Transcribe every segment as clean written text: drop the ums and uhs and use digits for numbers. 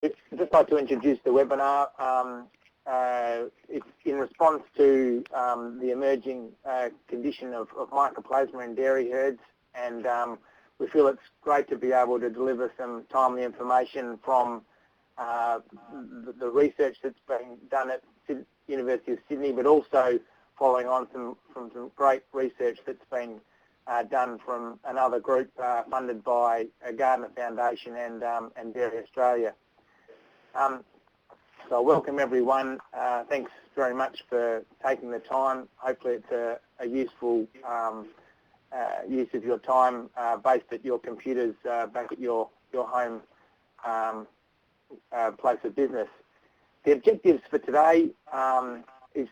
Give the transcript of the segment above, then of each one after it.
I'd just like to introduce the webinar. It's in response to the emerging condition of mycoplasma in dairy herds, and we feel it's great to be able to deliver some timely information from the research that's been done at University of Sydney, but also following on from some great research that's been done from another group funded by Gardner Foundation and Dairy Australia. So I welcome everyone. Thanks very much for taking the time. Hopefully it's a useful use of your time based at your computers back at your home place of business. The objectives for today is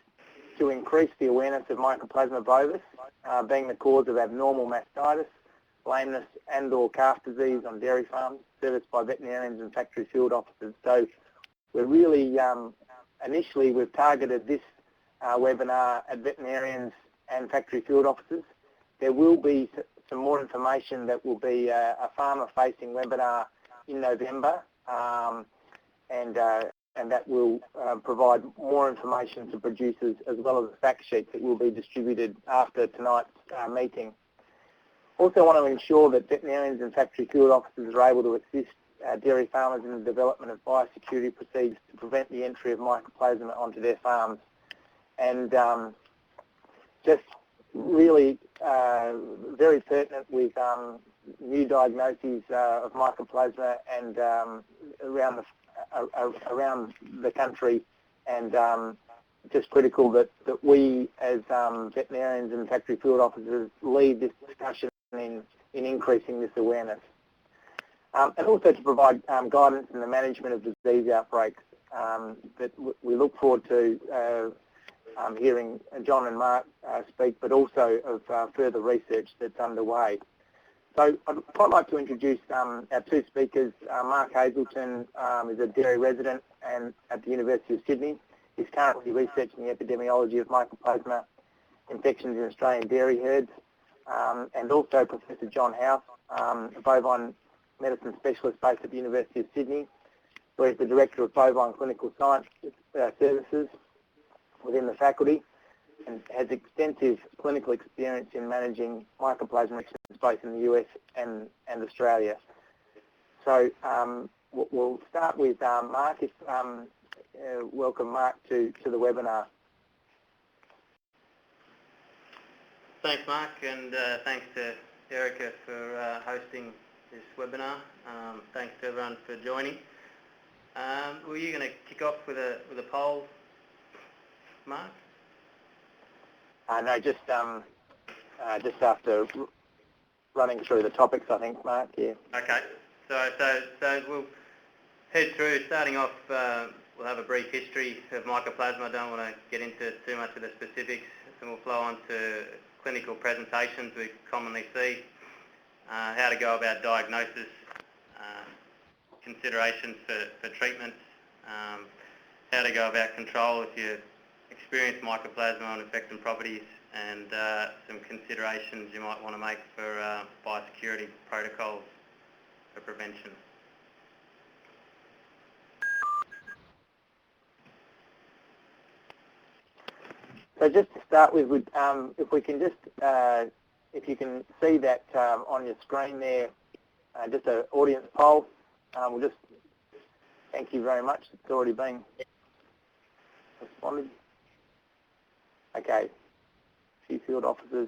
to increase the awareness of Mycoplasma bovis being the cause of abnormal mastitis, lameness and/or calf disease on dairy farms serviced by veterinarians and factory field officers. So we're really, initially we've targeted this webinar at veterinarians and factory field officers. There will be some more information that will be a farmer-facing webinar in November, and that will provide more information to producers as well as a fact sheet that will be distributed after tonight's meeting. Also want to ensure that veterinarians and factory field officers are able to assist dairy farmers in the development of biosecurity procedures to prevent the entry of mycoplasma onto their farms. And just really very pertinent with new diagnoses of mycoplasma and around the country, and just critical that we as veterinarians and factory field officers lead this discussion in increasing this awareness. And also to provide guidance in the management of disease outbreaks. That we look forward to hearing John and Mark speak, but also of further research that's underway. So I'd quite like to introduce our two speakers. Mark Hazelton is a dairy resident and at the University of Sydney. He's currently researching the epidemiology of mycoplasma infections in Australian dairy herds. And also Professor John House, a bovine medicine specialist based at the University of Sydney, where he's the Director of Bovine Clinical Science Services within the faculty, and has extensive clinical experience in managing mycoplasma infections both in the US and Australia. So we'll start with Mark. Welcome, Mark, to the webinar. Thanks, Mark, and thanks to Erica for hosting this webinar. Thanks to everyone for joining. Were you going to kick off with a poll, Mark? No, just after running through the topics, I think, Mark. Yeah. Okay. So we'll head through. Starting off, we'll have a brief history of mycoplasma. I don't want to get into too much of the specifics, and we'll flow on to clinical presentations we commonly see, how to go about diagnosis, considerations for treatment, how to go about control if you experience mycoplasma on infectant properties, and some considerations you might want to make for biosecurity protocols for prevention. So just to start with, if we can just, if you can see that on your screen there, just an audience poll. We'll just thank you very much. It's already been responded. Okay, a few field officers.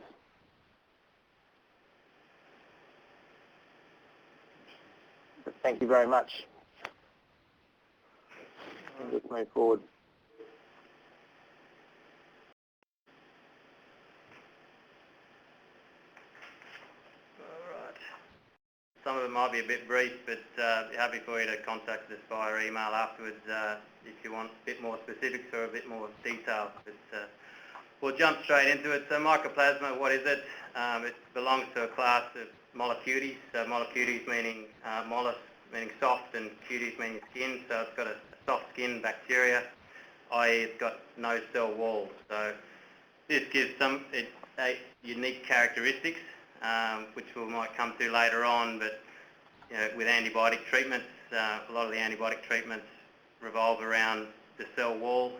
Thank you very much. Let's move forward. Some of it might be a bit brief, but happy for you to contact us via email afterwards if you want a bit more specifics or a bit more detail. But we'll jump straight into it. So mycoplasma, what is it? It belongs to a class of mollicules. So mollicules meaning mollus meaning soft and cuties meaning skin. So it's got a soft skin bacteria, i.e. it's got no cell walls. So this gives some unique characteristics, which we might come to later on, but you know, with antibiotic treatment, a lot of the antibiotic treatments revolve around the cell wall,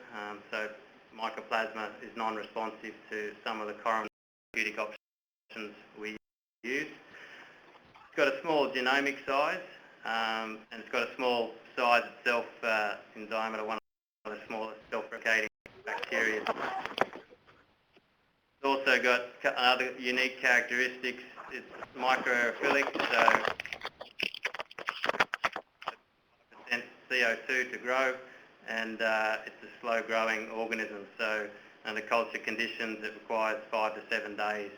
so Mycoplasma is non-responsive to some of the current therapeutic options we use. It's got a small genomic size, and it's got a small size itself in diameter, one of the smallest self-replicating bacteria. It's also got other unique characteristics. It's microaerophilic, so CO2 to grow, and it's a slow-growing organism. So under culture conditions, it requires 5 to 7 days,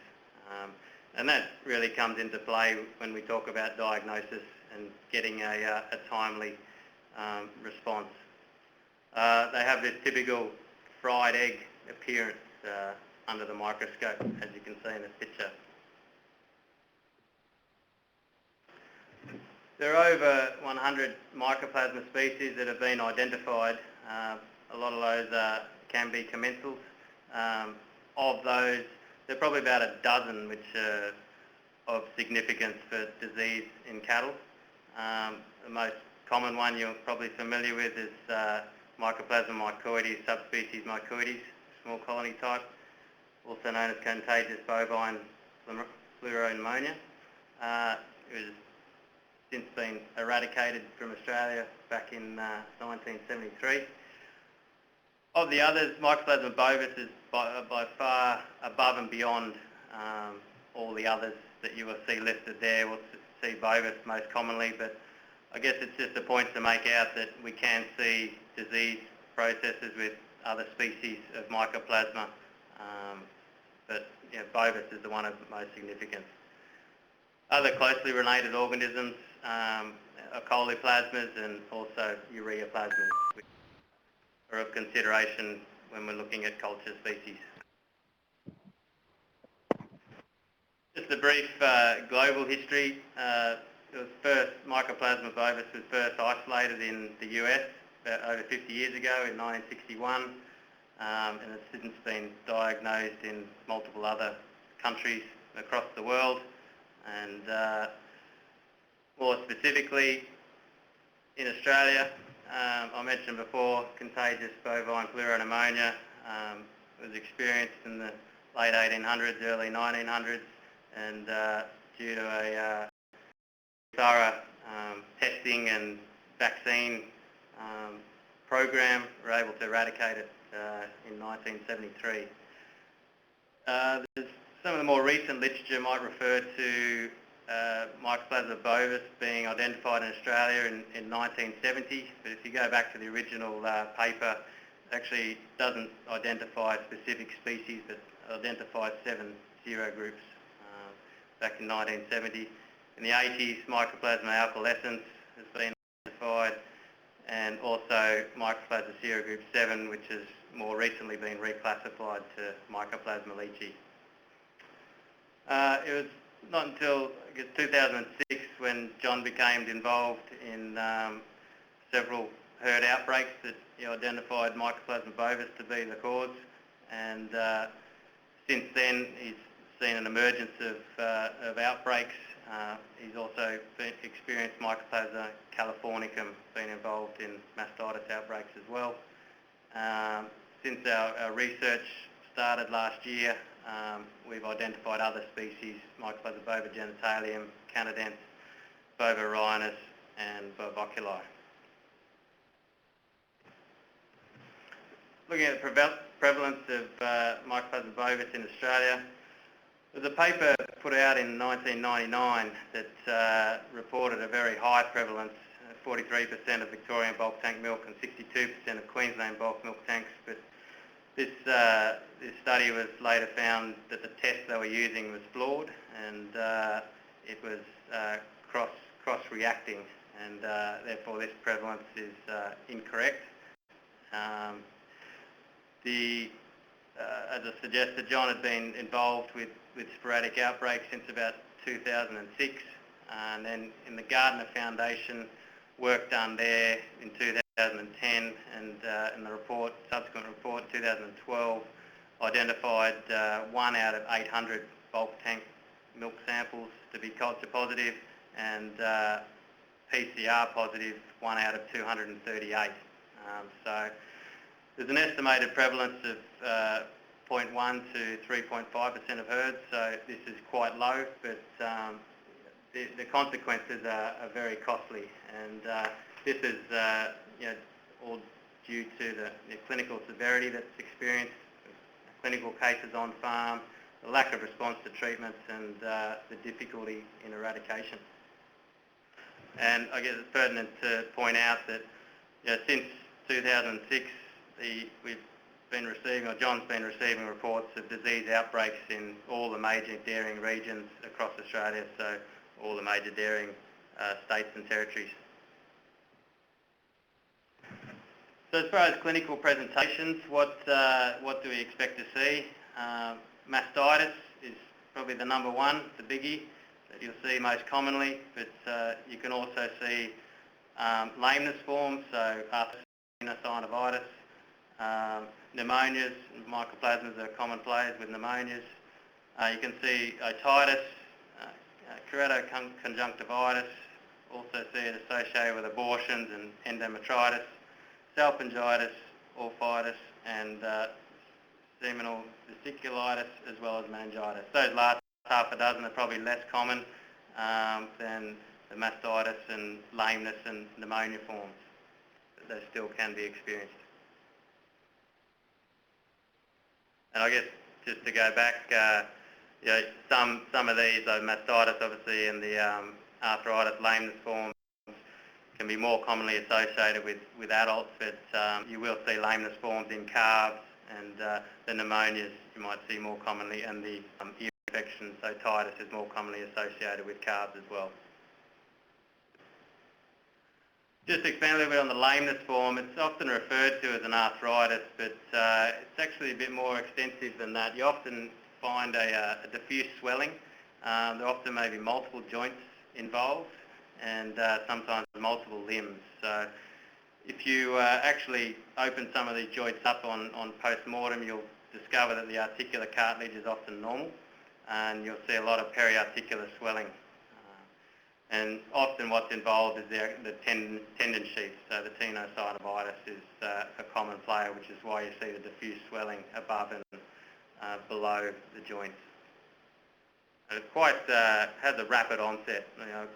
and that really comes into play when we talk about diagnosis and getting a timely response. They have this typical fried egg appearance under the microscope, as you can see in this picture. There are over 100 Mycoplasma species that have been identified. A lot of those can be commensals. Of those, there are probably about a dozen which are of significance for disease in cattle. The most common one you're probably familiar with is Mycoplasma mycoides, subspecies mycoides, small colony type, also known as contagious bovine pneumonia. It was since been eradicated from Australia back in 1973. Of the others, Mycoplasma bovis is by far above and beyond all the others that you will see listed there. We'll see bovis most commonly, but I guess it's just a point to make out that we can see disease processes with other species of Mycoplasma, but bovis is the one of most significance. Other closely related organisms are Mycoplasmas and also ureaplasmas, which are of consideration when we're looking at culture species. Just a brief global history. Mycoplasma bovis was first isolated in the US about over 50 years ago in 1961, and it's since been diagnosed in multiple other countries across the world. And more specifically, in Australia, I mentioned before, contagious bovine pneumonia was experienced in the late 1800s, early 1900s, and due to a thorough testing and vaccine program, we were able to eradicate it in 1973. Some of the more recent literature might refer to Mycoplasma bovis being identified in Australia in 1970, but if you go back to the original paper, it actually doesn't identify specific species, but identifies 7 serogroups back in 1970. In the 80s, Mycoplasma alcoholescens has been identified, and also Mycoplasma serogroup 7, which has more recently been reclassified to Mycoplasma leachii. It was not until, I guess, 2006 when John became involved in several herd outbreaks that he identified Mycoplasma bovis to be the cause, and since then he's seen an emergence of outbreaks. He's also experienced Mycoplasma californicum, been involved in mastitis outbreaks as well. Since our research started last year, we've identified other species, Mycoplasma bovigenitalium, canadense, bovorhinus, and bovoculi. Looking at the prevalence of Mycoplasma bovis in Australia, there's a paper put out in 1999 that reported a very high prevalence, 43% of Victorian bulk tank milk and 62% of Queensland bulk milk tanks, but this study was later found that the test they were using was flawed, and it was cross-reacting, and therefore this prevalence is incorrect. As I suggested, John had been involved with sporadic outbreaks since about 2006, and then in the Gardner Foundation, work done there in 2010, and in the subsequent report, 2012, identified 1 out of 800 bulk tank milk samples to be culture positive, and PCR positive, 1 out of 238. So there's an estimated prevalence of 0.1 to 3.5% of herds, so this is quite low, but the consequences are very costly, and this is all due to the clinical severity that's experienced, clinical cases on farm, the lack of response to treatments, and the difficulty in eradication. And I guess it's pertinent to point out that since 2006, we've been receiving, or John's been receiving reports of disease outbreaks in all the major dairying regions across Australia, so all the major dairying states and territories. So as far as clinical presentations, what do we expect to see? Mastitis is probably the number one, the biggie that you'll see most commonly, but you can also see lameness forms, so sinusitis, pneumonias, mycoplasmas are common players with pneumonias. You can see otitis, keratoconjunctivitis, also see it associated with abortions and endometritis, salpingitis, orphitis, and seminal vesiculitis, as well as meningitis. Those last half a dozen are probably less common than the mastitis and lameness and pneumonia forms, but they still can be experienced. And I guess just to go back, some of these, like mastitis obviously, and the arthritis, lameness forms can be more commonly associated with adults, but you will see lameness forms in calves, and the pneumonias you might see more commonly, and the ear infections, otitis, is more commonly associated with calves as well. Just to expand a little bit on the lameness form, it's often referred to as an arthritis, but it's actually a bit more extensive than that. You often find a diffuse swelling. There often may be multiple joints involved, and sometimes multiple limbs. So if you actually open some of these joints up on post-mortem, you'll discover that the articular cartilage is often normal, and you'll see a lot of periarticular swelling. And often what's involved is the tendon sheath, so the tenosynovitis is a common player, which is why you see the diffuse swelling above and below the joints. And it quite has a rapid onset.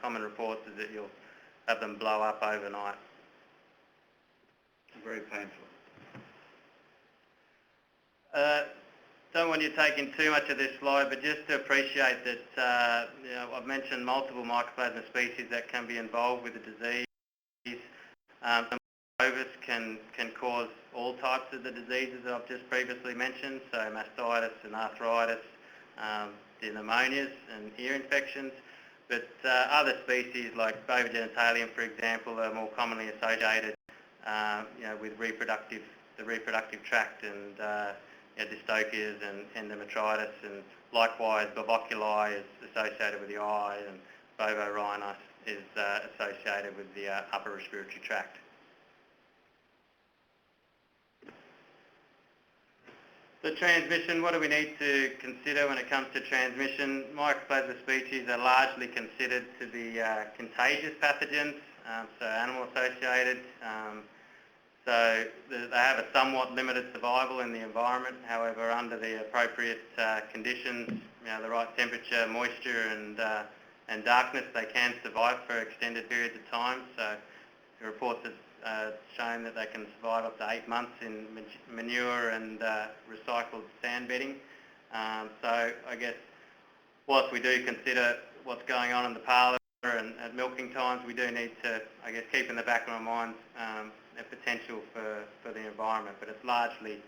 Common reports is that you'll have them blow up overnight. Very painful. Don't want you taking too much of this slide, but just to appreciate that I've mentioned multiple Mycoplasma species that can be involved with the disease. Some Ovis can cause all types of the diseases that I've just previously mentioned, so mastitis and arthritis, the pneumonias and ear infections. But other species like Bova genitalium, for example, are more commonly associated with the reproductive tract, and dystopias and endometritis, and likewise bovoculi is associated with the eye, and bovorhinus is associated with the upper respiratory tract. The transmission, what do we need to consider when it comes to transmission? Mycoplasma species are largely considered to be contagious pathogens, so animal associated. So they have a somewhat limited survival in the environment. However, under the appropriate conditions, the right temperature, moisture, and darkness, they can survive for extended periods of time. So the reports have shown that they can survive up to 8 months in manure and recycled sand bedding. So I guess whilst we do consider what's going on in the parlour and at milking times, we do need to, I guess, keep in the back of our minds the potential for the environment, but it's largely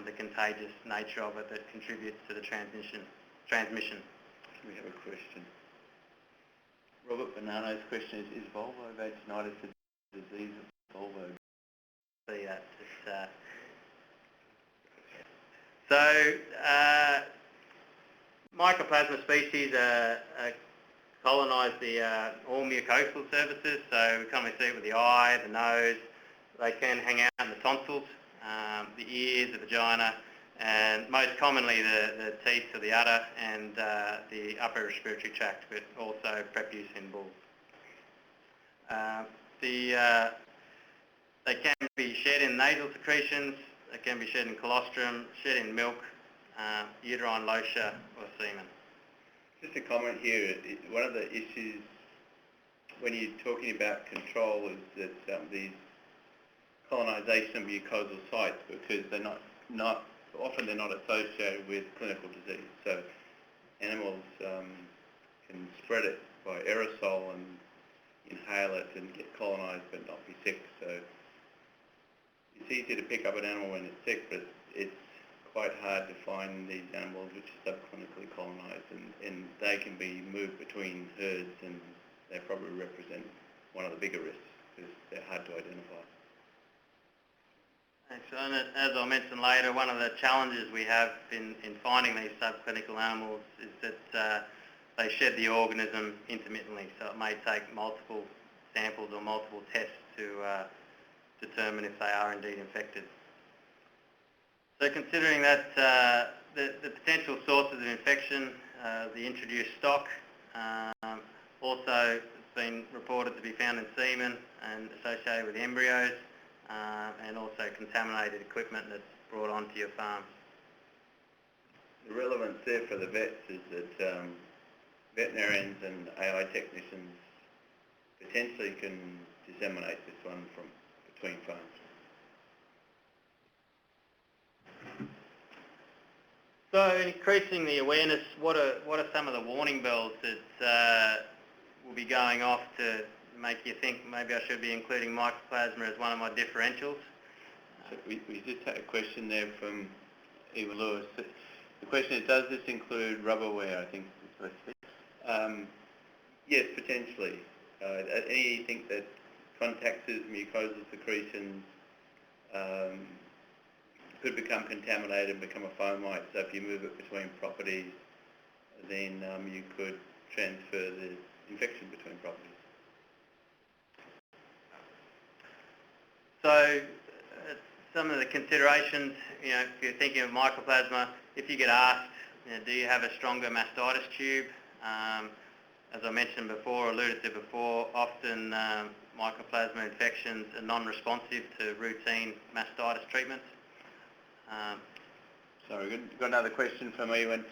the contagious nature of it that contributes to the transmission. We have a question. Robert Bonanno's question is vulvovaginitis a disease of vulvo? See that. So Mycoplasma species colonise all mucosal surfaces, so we commonly see it with the eye, the nose. They can hang out in the tonsils, the ears, the vagina, and most commonly the teeth or the udder and the upper respiratory tract, but also prepuce in bulls. They can be shed in nasal secretions, they can be shed in colostrum, shed in milk, uterine lotia or semen. Just a comment here, one of the issues when you're talking about control is that these colonisation of mucosal sites, because they're often they're not associated with clinical disease. So animals can spread it by aerosol and inhale it and get colonised but not be sick. So it's easy to pick up an animal when it's sick, but it's quite hard to find these animals which are subclinically colonised, and they can be moved between herds, and they probably represent one of the bigger risks because they're hard to identify. Excellent. As I'll mention later, one of the challenges we have in finding these subclinical animals is that they shed the organism intermittently, so it may take multiple samples or multiple tests to determine if they are indeed infected. So considering that the potential sources of infection, the introduced stock, also it's been reported to be found in semen and associated with embryos, and also contaminated equipment that's brought onto your farm. The relevance there for the vets is that veterinarians and AI technicians potentially can disseminate this one from between farms. So increasing the awareness, what are some of the warning bells that will be going off to make you think maybe I should be including Mycoplasma as one of my differentials? So we just had a question there from Eva Lewis. The question is, does this include rubberware, I think is what it says. Yes, potentially. Anything that contacts mucosal secretions could become contaminated and become a fomite. So if you move it between properties, then you could transfer the infection between properties. So some of the considerations, if you're thinking of Mycoplasma, if you get asked, do you have a stronger mastitis tube? As I mentioned before, alluded to before, often Mycoplasma infections are non-responsive to routine mastitis treatments. Sorry, got another question from Ewan.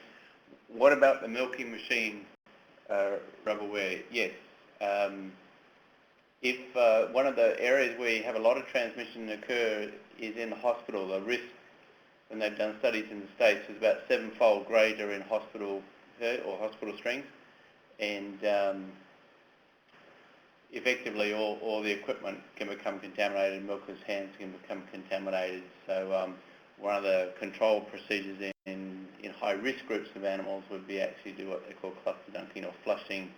What about the milking machine rubberware? Yes. If one of the areas where you have a lot of transmission occur is in the hospital, the risk, when they've done studies in the States, is about 7-fold greater in hospital or hospital strength, and effectively all the equipment can become contaminated, milkers' hands can become contaminated. So one of the control procedures in high-risk groups of animals would be actually do what they call cluster dunking, or flushing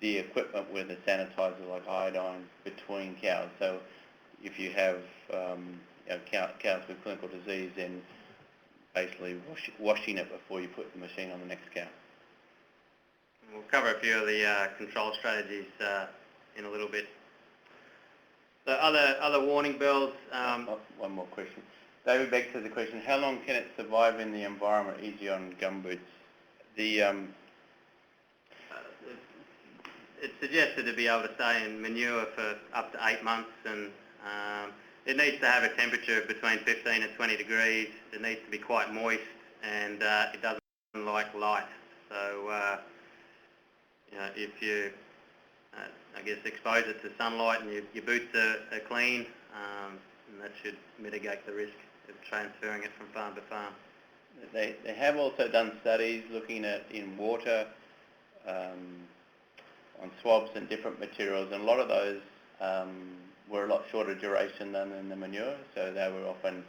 the equipment with a sanitizer like iodine between cows. So if you have cows with clinical disease, then basically washing it before you put the machine on the next cow. We'll cover a few of the control strategies in a little bit. So other warning bells. One more question. David Beck has a question. How long can it survive in the environment, e.g. on gumboots? It's suggested to be able to stay in manure for up to 8 months, and it needs to have a temperature of between 15 and 20 degrees. It needs to be quite moist, and it doesn't like light. So if you, I guess, expose it to sunlight and your boots are clean, and that should mitigate the risk of transferring it from farm to farm. They have also done studies looking at in water, on swabs and different materials, and a lot of those were a lot shorter duration than in the manure, so they were often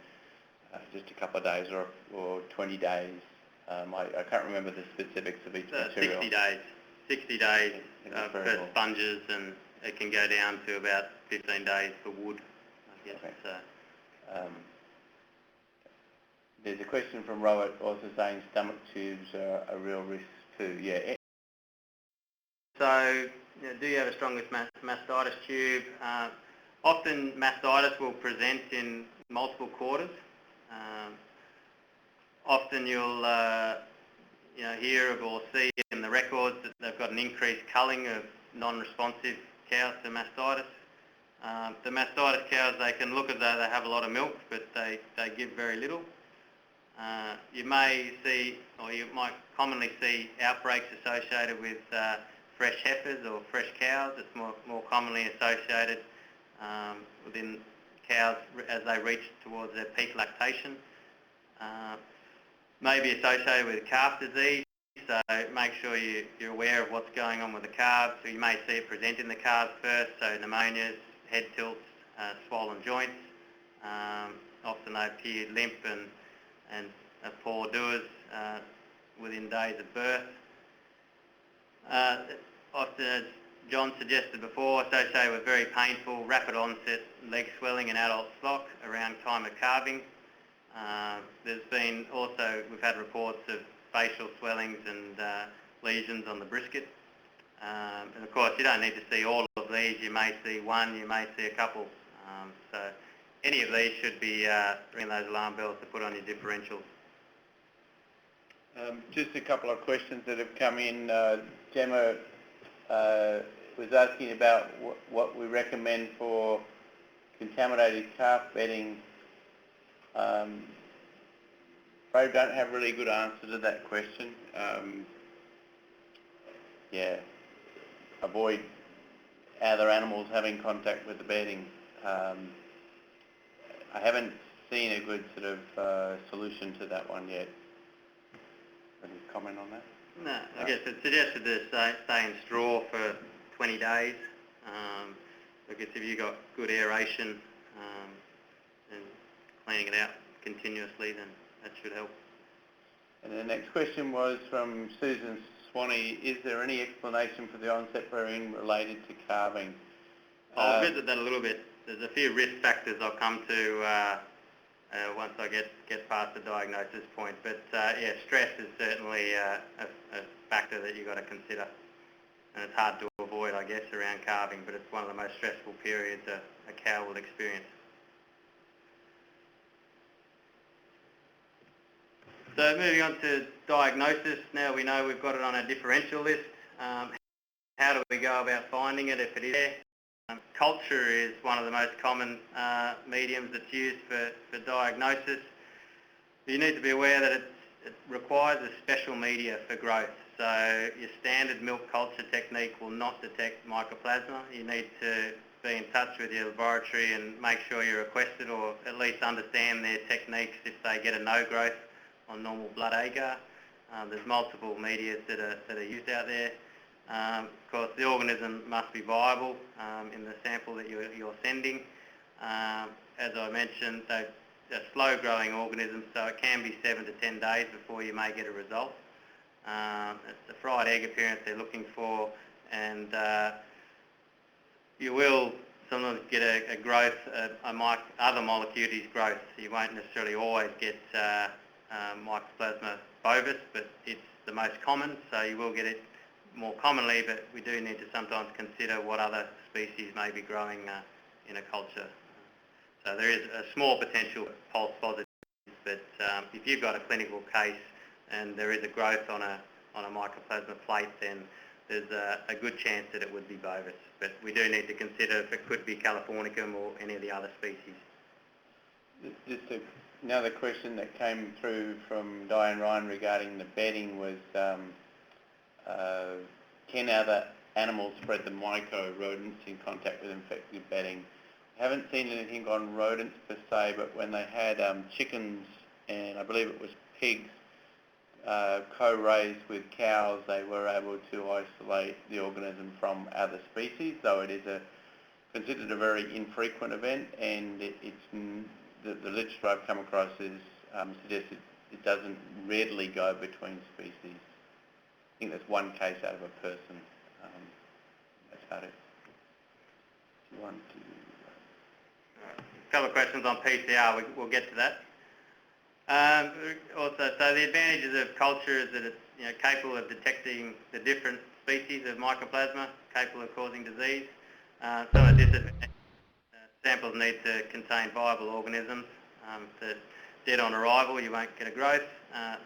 just a couple of days or 20 days. I can't remember the specifics of each material. 60 days for sponges, and it can go down to about 15 days for wood, I guess. Okay. There's a question from Robert also saying stomach tubes are a real risk too. Yeah. So, do you have a strongest mastitis tube? Often mastitis will present in multiple quarters. Often you'll hear of or see in the records that they've got an increased culling of non-responsive cows to mastitis. The mastitis cows, they can look as though they have a lot of milk, but they give very little. You may see, or you might commonly see, outbreaks associated with fresh heifers or fresh cows. It's more commonly associated within cows as they reach towards their peak lactation. May be associated with calf disease, so make sure you're aware of what's going on with the calves. So you may see it present in the calves first, so pneumonias, head tilts, swollen joints. Often they appear limp and poor doers within days of birth. Often, as John suggested before, associated with very painful, rapid onset leg swelling in adult stock around time of calving. There's been also, we've had reports of facial swellings and lesions on the brisket. And of course, you don't need to see all of these. You may see one, you may see a couple. So any of these should be ringing those alarm bells to put on your differentials. Just a couple of questions that have come in. Gemma was asking about what we recommend for contaminated calf bedding. Probably don't have a really good answer to that question. Yeah, avoid other animals having contact with the bedding. I haven't seen a good sort of solution to that one yet. Any comment on that? No, I guess it's suggested to stay in straw for 20 days. I guess if you've got good aeration and cleaning it out continuously, then that should help. And the next question was from Susan Swanee. Is there any explanation for the onset variant related to calving? I'll visit that a little bit. There's a few risk factors I'll come to once I get past the diagnosis point. But yeah, stress is certainly a factor that you've got to consider. And it's hard to avoid, I guess, around calving, but it's one of the most stressful periods a cow will experience. So moving on to diagnosis, now we know we've got it on a differential list. How do we go about finding it if it is there? Culture is one of the most common mediums that's used for diagnosis. You need to be aware that it requires a special media for growth. So your standard milk culture technique will not detect Mycoplasma. You need to be in touch with your laboratory and make sure you're requested, or at least understand their techniques if they get a no growth on normal blood agar. There's multiple medias that are used out there. Of course, the organism must be viable in the sample that you're sending. As I mentioned, they're slow-growing organisms, so it can be 7 to 10 days before you may get a result. It's the fried egg appearance they're looking for, and you will sometimes get a growth, other molecules growth. You won't necessarily always get Mycoplasma bovis, but it's the most common, so you will get it more commonly, but we do need to sometimes consider what other species may be growing in a culture. So there is a small potential false positive, but if you've got a clinical case and there is a growth on a Mycoplasma plate, then there's a good chance that it would be bovis. But we do need to consider if it could be Californicum or any of the other species. Just another question that came through from Diane Ryan regarding the bedding was, can other animals spread the myco-rodents in contact with infected bedding? I haven't seen anything on rodents per se, but when they had chickens and I believe it was pigs co-raised with cows, they were able to isolate the organism from other species, though it is considered a very infrequent event, and the literature I've come across suggests it doesn't readily go between species. I think there's one case out of a person. That's about it. Do you want to? A couple of questions on PCR. We'll get to that. Also, so the advantages of culture is that it's capable of detecting the different species of Mycoplasma, capable of causing disease. Some of the disadvantages, samples need to contain viable organisms. If they're dead on arrival, you won't get a growth.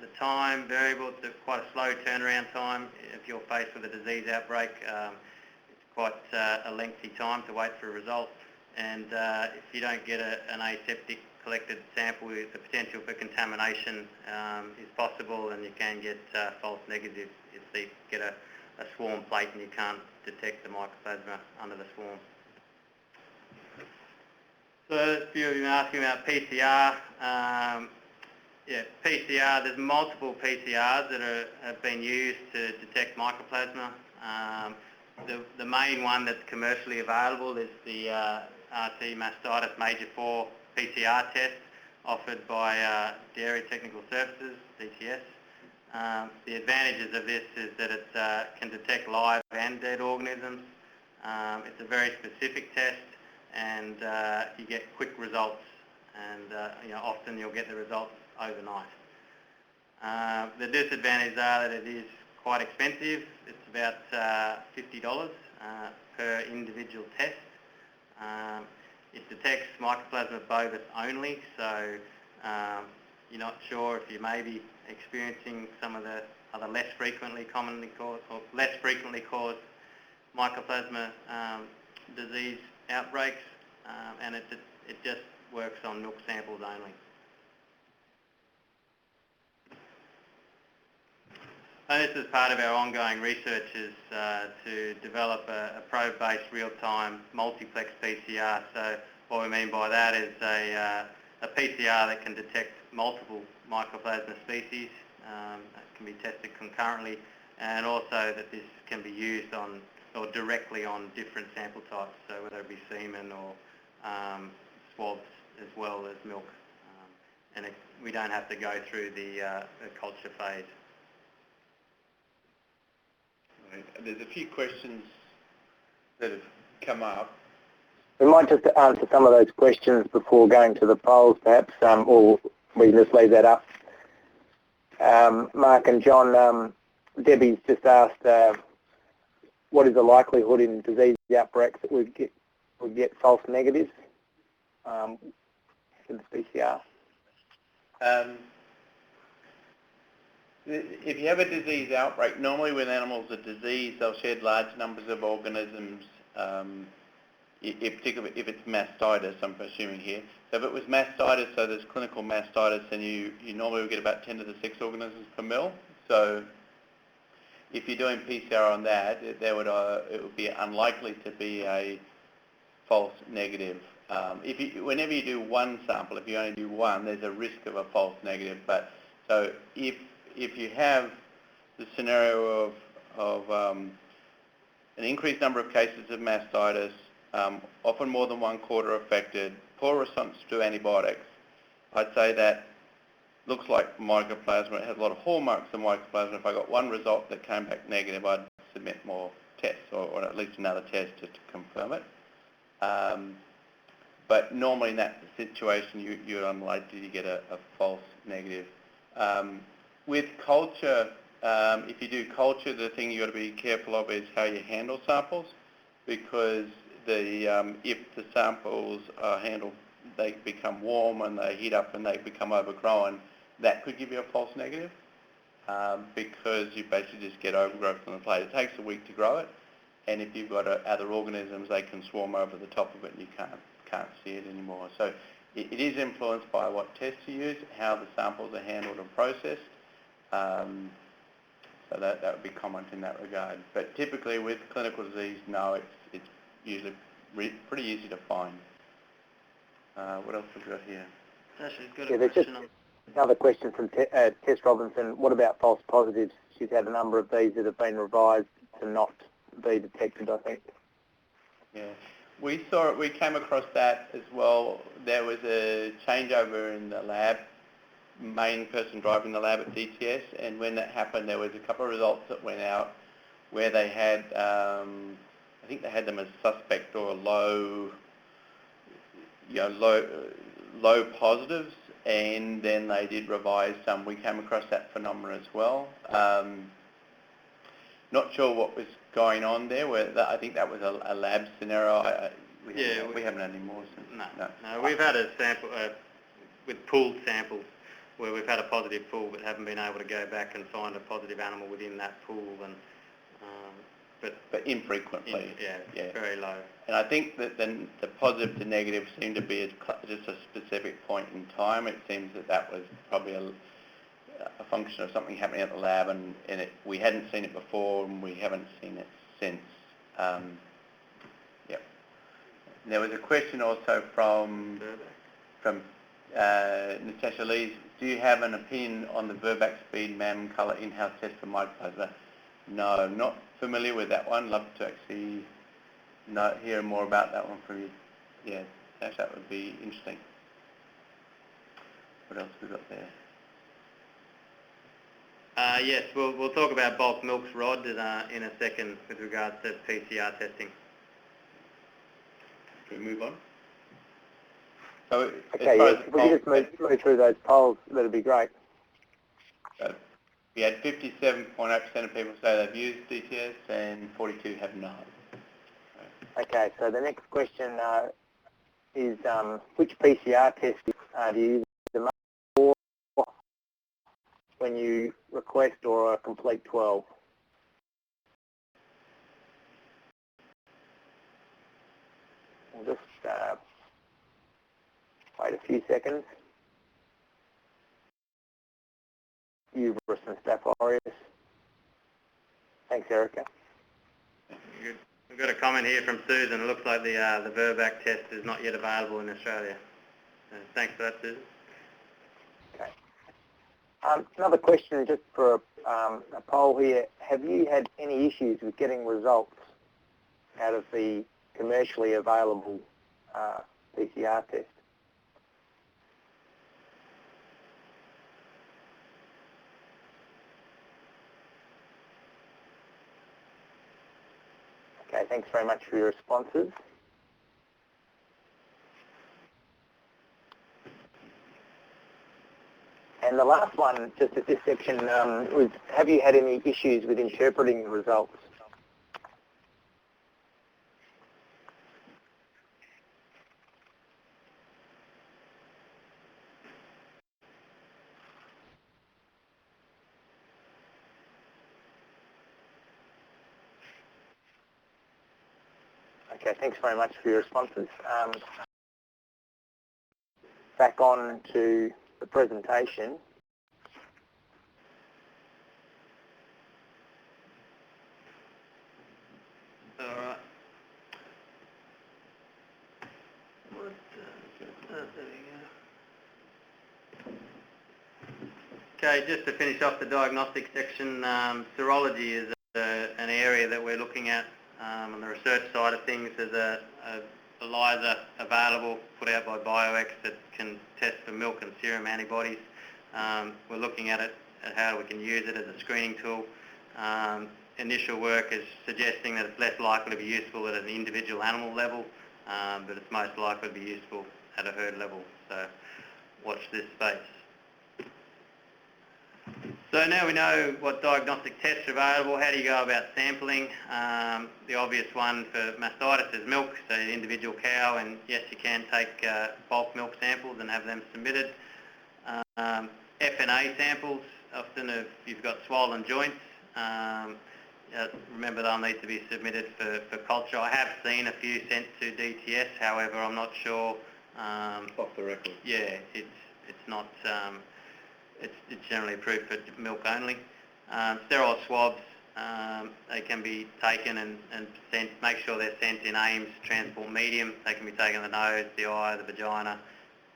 The time variable, it's quite a slow turnaround time. If you're faced with a disease outbreak, it's quite a lengthy time to wait for a result. And if you don't get an aseptic collected sample, the potential for contamination is possible, and you can get false negatives if you get a swarm plate and you can't detect the mycoplasma under the swarm. So a few of you are asking about PCR. Yeah, PCR, there's multiple PCRs that have been used to detect mycoplasma. The main one that's commercially available is the RT mastitis major 4 PCR test offered by Dairy Technical Services, DTS. The advantages of this is that it can detect live and dead organisms. It's a very specific test, and you get quick results, and often you'll get the results overnight. The disadvantages are that it is quite expensive. It's about $50 per individual test. It detects Mycoplasma bovis only, so you're not sure if you may be experiencing some of the other less frequently caused Mycoplasma disease outbreaks, and it just works on milk samples only. And this is part of our ongoing research, is to develop a probe-based real-time multiplex PCR. So what we mean by that is a PCR that can detect multiple Mycoplasma species that can be tested concurrently, and also that this can be used on or directly on different sample types, so whether it be semen or swabs as well as milk, and we don't have to go through the culture phase. There's a few questions that have come up. We might just answer some of those questions before going to the polls, perhaps, or we can just leave that up. Mark and John, Debbie's just asked, what is the likelihood in disease outbreaks that we get false negatives in the PCR? If you have a disease outbreak, normally when animals are diseased, they'll shed large numbers of organisms, particularly if it's mastitis, I'm assuming here. So if it was mastitis, so there's clinical mastitis, then you normally will get about 10 to the 6 organisms per mil. So if you're doing PCR on that, it would be unlikely to be a false negative. Whenever you do one sample, if you only do one, there's a risk of a false negative. But so if you have the scenario of an increased number of cases of mastitis, often more than 1/4 affected, poor response to antibiotics, I'd say that looks like Mycoplasma. It has a lot of hallmarks of Mycoplasma. If I got one result that came back negative, I'd submit more tests, or at least another test to confirm it. But normally in that situation, you're unlikely to get a false negative. With culture, if you do culture, the thing you've got to be careful of is how you handle samples, because if the samples are handled, they become warm and they heat up and they become overgrown, that could give you a false negative, because you basically just get overgrowth on the plate. It takes a week to grow it, and if you've got other organisms, they can swarm over the top of it and you can't see it anymore. So it is influenced by what tests you use, how the samples are handled and processed. So that would be common in that regard. But typically with clinical disease, no, it's usually pretty easy to find. What else have we got here? Actually, got a question on... Another question from Tess Robinson. What about false positives? She's had a number of these that have been revised to not be detected, I think. Yeah, we came across that as well. There was a changeover in the lab, main person driving the lab at DTS, and when that happened, there was a couple of results that went out where they had, I think they had them as suspect or low positives, and then they did revise some. We came across that phenomenon as well. Not sure what was going on there. I think that was a lab scenario. We haven't had any more since. No, we've had a sample with pooled samples where we've had a positive pool but haven't been able to go back and find a positive animal within that pool, and but infrequently. Yeah, very low. And I think that then the positive to negative seemed to be just a specific point in time. It seems that was probably a function of something happening at the lab, and we hadn't seen it before, and we haven't seen it since. There was a question also from Natasha Lee. Do you have an opinion on the Verbac Speed Mam Colour in-house test for Mycoplasma? No, I'm not familiar with that one. Love to actually hear more about that one from you. Yeah, that would be interesting. What else we got there? Yes, we'll talk about bulk milks, Rod, in a second with regards to PCR testing. Can we move on? So okay, yes, if we could just move through those polls, that'd be great. We had 57.8% of people say they've used DTS and 42 have not. Okay, so the next question is which PCR test do you use the most for when you request or complete 12? We'll just wait a few seconds. Uterus and Staph aureus. Thanks, Erica. Good. We've got a comment here from Susan. It looks like the Verbac test is not yet available in Australia. Thanks for that, Susan. Okay. Another question just for a poll here. Have you had any issues with getting results out of the commercially available PCR test? Okay, thanks very much for your responses. And the last one, just at this section, was have you had any issues with interpreting the results? Okay, thanks very much for your responses. Back on to the presentation. All right. There we go. Okay, just to finish off the diagnostic section, serology is an area that we're looking at on the research side of things. There's a ELISA available, put out by BioX, that can test for milk and serum antibodies. We're looking at it, at how we can use it as a screening tool. Initial work is suggesting that it's less likely to be useful at an individual animal level, but it's most likely to be useful at a herd level. So watch this space. So now we know what diagnostic tests are available. How do you go about sampling? The obvious one for mastitis is milk, so individual cow, and yes, you can take bulk milk samples and have them submitted. FNA samples, often if you've got swollen joints, remember they'll need to be submitted for culture. I have seen a few sent to DTS, however I'm not sure. Off the record. Yeah, it's not. It's generally approved for milk only. Sterile swabs, they can be taken and sent. Make sure they're sent in AIMS transport medium. They can be taken in the nose, the eye, the vagina,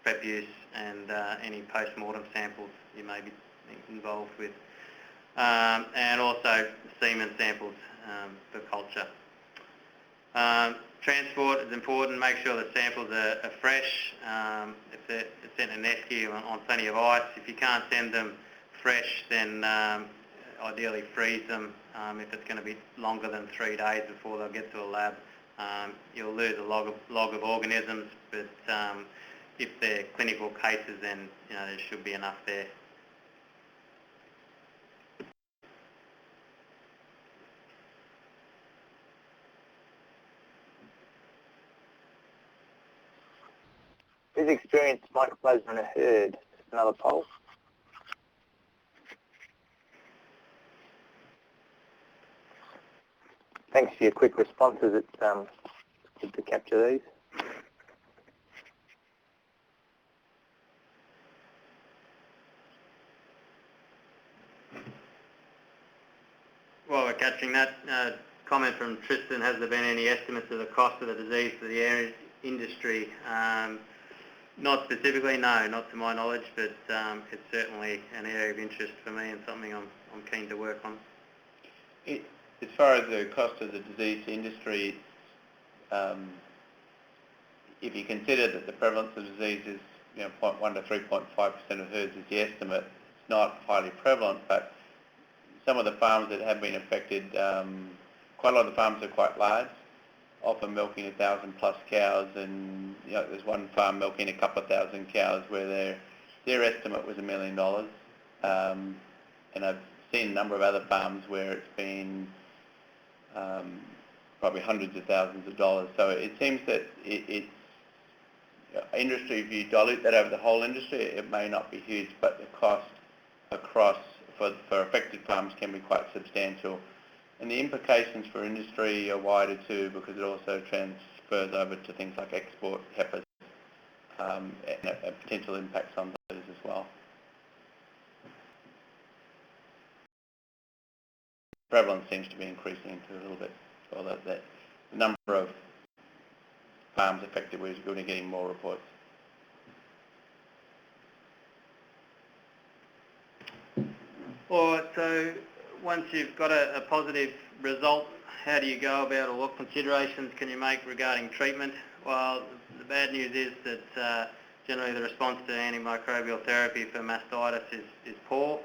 prep use, and any post-mortem samples you may be involved with. And also semen samples for culture. Transport is important. Make sure the samples are fresh. If they're sent in Nesky on plenty of ice, if you can't send them fresh, then ideally freeze them. If it's going to be longer than 3 days before they'll get to a lab, you'll lose a log of organisms. But if they're clinical cases, then there should be enough there. Who's experienced mycoplasma in a herd? Another poll. Thanks for your quick responses. It's good to capture these. While we're catching that, comment from Tristan, has there been any estimates of the cost of the disease for the industry? Not specifically, no, not to my knowledge, but it's certainly an area of interest for me and something I'm keen to work on. As far as the cost of the disease industry, if you consider that the prevalence of disease is 0.1 to 3.5% of herds is the estimate, it's not highly prevalent, but some of the farms that have been affected, quite a lot of the farms are quite large, often milking 1,000 plus cows, and there's one farm milking a couple of thousand cows where their estimate was $1 million, and I've seen a number of other farms where it's been probably hundreds of thousands of dollars. So it seems that it's industry, if you dilute that over the whole industry, it may not be huge, but the cost across for affected farms can be quite substantial. And the implications for industry are wider too, because it also transfers over to things like export heifers and potential impacts on those as well. Prevalence seems to be increasing a little bit, so that the number of farms affected, we're going to be getting more reports. All right, so once you've got a positive result, how do you go about, or what considerations can you make regarding treatment? Well, the bad news is that generally the response to antimicrobial therapy for mastitis is poor.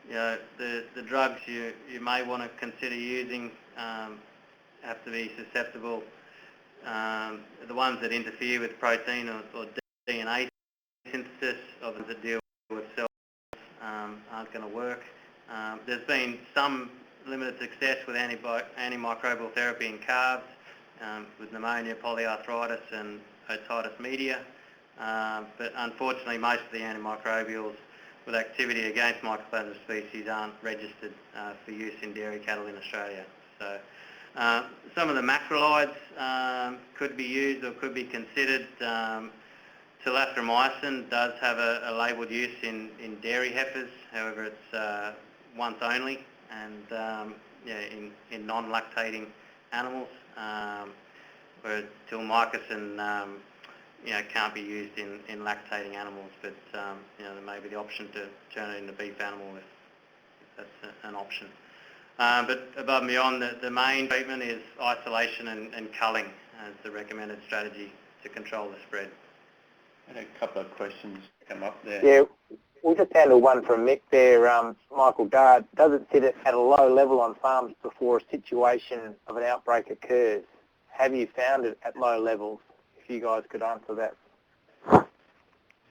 The drugs you may want to consider using have to be susceptible. The ones that interfere with protein or DNA synthesis, or that deal with cells, aren't going to work. There's been some limited success with antimicrobial therapy in calves with pneumonia, polyarthritis and otitis media, but unfortunately most of the antimicrobials with activity against Mycoplasma species aren't registered for use in dairy cattle in Australia. So some of the macrolides could be used or could be considered. Tulathromycin does have a labelled use in dairy heifers, however it's once only, and in non-lactating animals, where tilmycin can't be used in lactating animals, but there may be the option to turn it into beef animal if that's an option. But above and beyond, the main treatment is isolation and culling as the recommended strategy to control the spread. I had a couple of questions come up there. Yeah, we'll just handle one from Mick there. Michael Dard, does it sit at a low level on farms before a situation of an outbreak occurs? Have you found it at low levels? If you guys could answer that.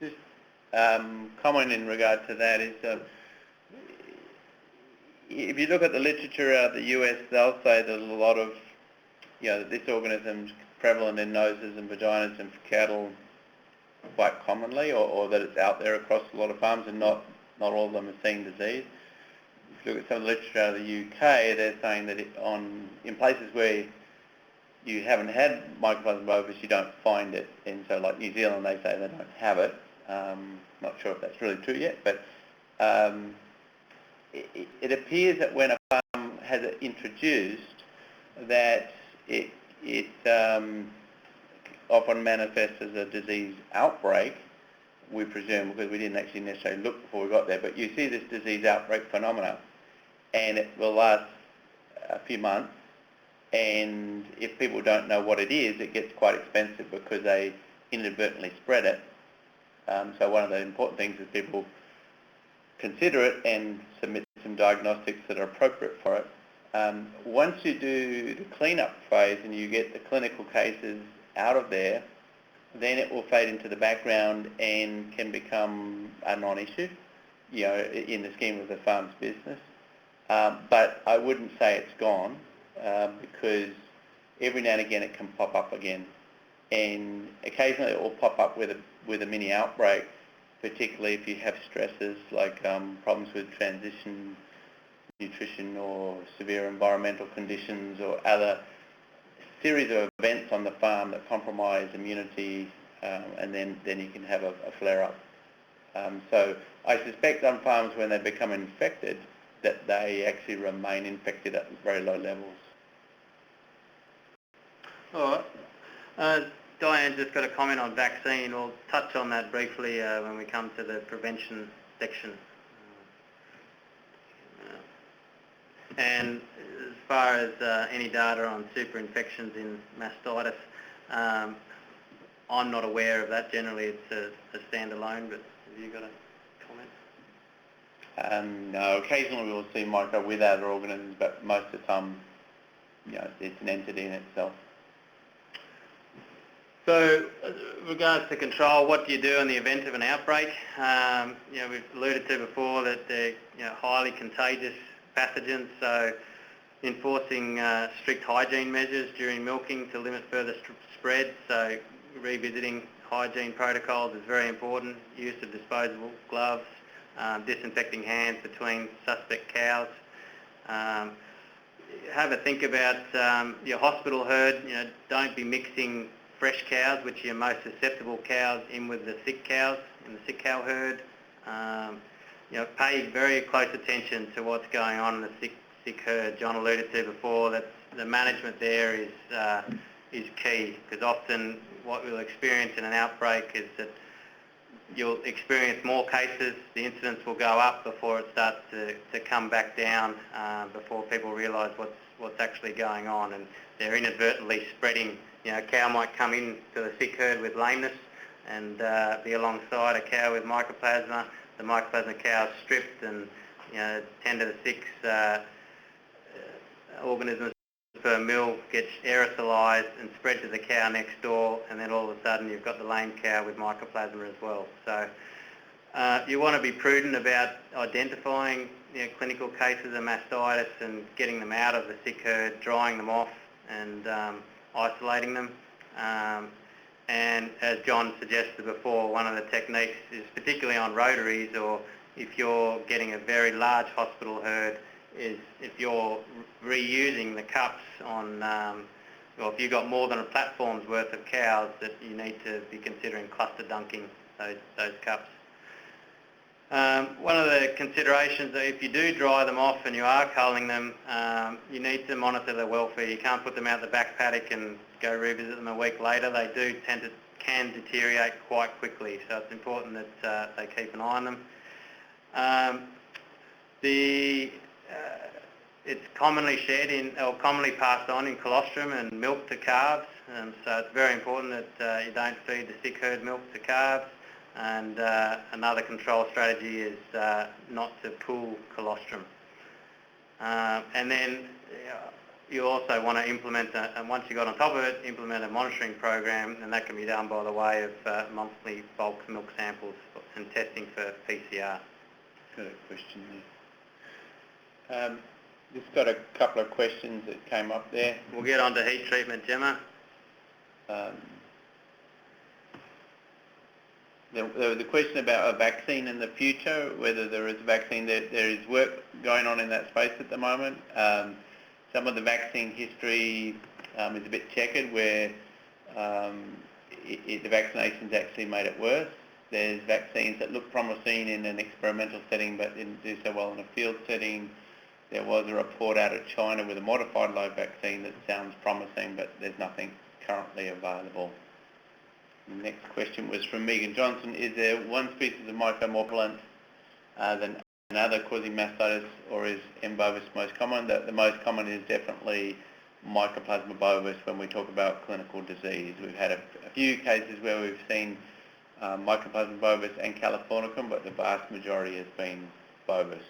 Just comment in regard to that is, if you look at the literature out of the US, they'll say that a lot of, that this organism's prevalent in noses and vaginas and for cattle quite commonly, or that it's out there across a lot of farms and not all of them are seeing disease. If you look at some of the literature out of the UK, they're saying that in places where you haven't had Mycoplasma bovis, you don't find it. And so like New Zealand, they say they don't have it. Not sure if that's really true yet, but it appears that when a farm has it introduced, that it often manifests as a disease outbreak, we presume, because we didn't actually necessarily look before we got there, but you see this disease outbreak phenomena, and it will last a few months, and if people don't know what it is, it gets quite expensive because they inadvertently spread it. So one of the important things is people consider it and submit some diagnostics that are appropriate for it. Once you do the cleanup phase and you get the clinical cases out of there, then it will fade into the background and can become a non-issue, in the scheme of the farm's business. But I wouldn't say it's gone, because every now and again it can pop up again, and occasionally it will pop up with a mini outbreak, particularly if you have stresses like problems with transition malnutrition or severe environmental conditions or other series of events on the farm that compromise immunity, and then you can have a flare-up. So I suspect on farms when they become infected that they actually remain infected at very low levels. All right. Diane just got a comment on vaccine. We'll touch on that briefly when we come to the prevention section. And as far as any data on superinfections in mastitis, I'm not aware of that. Generally it's a standalone, but have you got a comment? No, occasionally we'll see micro with other organisms, but most of the time, it's an entity in itself. So, regards to control, what do you do in the event of an outbreak? We've alluded to before that they're highly contagious pathogens, so enforcing strict hygiene measures during milking to limit further spread. So, revisiting hygiene protocols is very important. Use of disposable gloves, disinfecting hands between suspect cows. Have a think about your hospital herd. Don't be mixing fresh cows, which are your most susceptible cows, in with the sick cows in the sick cow herd. Pay very close attention to what's going on in the sick herd. John alluded to before that the management there is key, because often what we'll experience in an outbreak is that you'll experience more cases, the incidence will go up before it starts to come back down, before people realise what's actually going on, and they're inadvertently spreading. A cow might come in to the sick herd with lameness and be alongside a cow with mycoplasma. The mycoplasma cow is stripped, and 10 to the 6 organisms per mil gets aerosolized and spread to the cow next door, and then all of a sudden you've got the lame cow with mycoplasma as well. So you want to be prudent about identifying clinical cases of mastitis and getting them out of the sick herd, drying them off and isolating them. And as John suggested before, one of the techniques is, particularly on rotaries, or if you're getting a very large hospital herd, is if you're reusing the cups on, or if you've got more than a platform's worth of cows, that you need to be considering cluster dunking those cups. One of the considerations that if you do dry them off and you are culling them, you need to monitor their welfare. You can't put them out the back paddock and go revisit them a week later. They do can deteriorate quite quickly, so it's important that they keep an eye on them. It's commonly shared or commonly passed on in colostrum and milk to calves, so it's very important that you don't feed the sick herd milk to calves. And another control strategy is not to pool colostrum. And then you also want to implement, and once you got on top of it, implement a monitoring program, and that can be done by the way of monthly bulk milk samples and testing for PCR. Got a question there. Just got a couple of questions that came up there. We'll get on to heat treatment, Gemma. There was a question about a vaccine in the future, whether there is a vaccine. There is work going on in that space at the moment. Some of the vaccine history is a bit checkered, where the vaccinations actually made it worse. There's vaccines that look promising in an experimental setting but didn't do so well in a field setting. There was a report out of China with a modified load vaccine that sounds promising, but there's nothing currently available. The next question was from Megan Johnson. Is there one species of mycoplasma than another causing mastitis, or is M. bovis most common? The most common is definitely Mycoplasma bovis when we talk about clinical disease. We've had a few cases where we've seen Mycoplasma bovis and Californicum, but the vast majority has been bovis.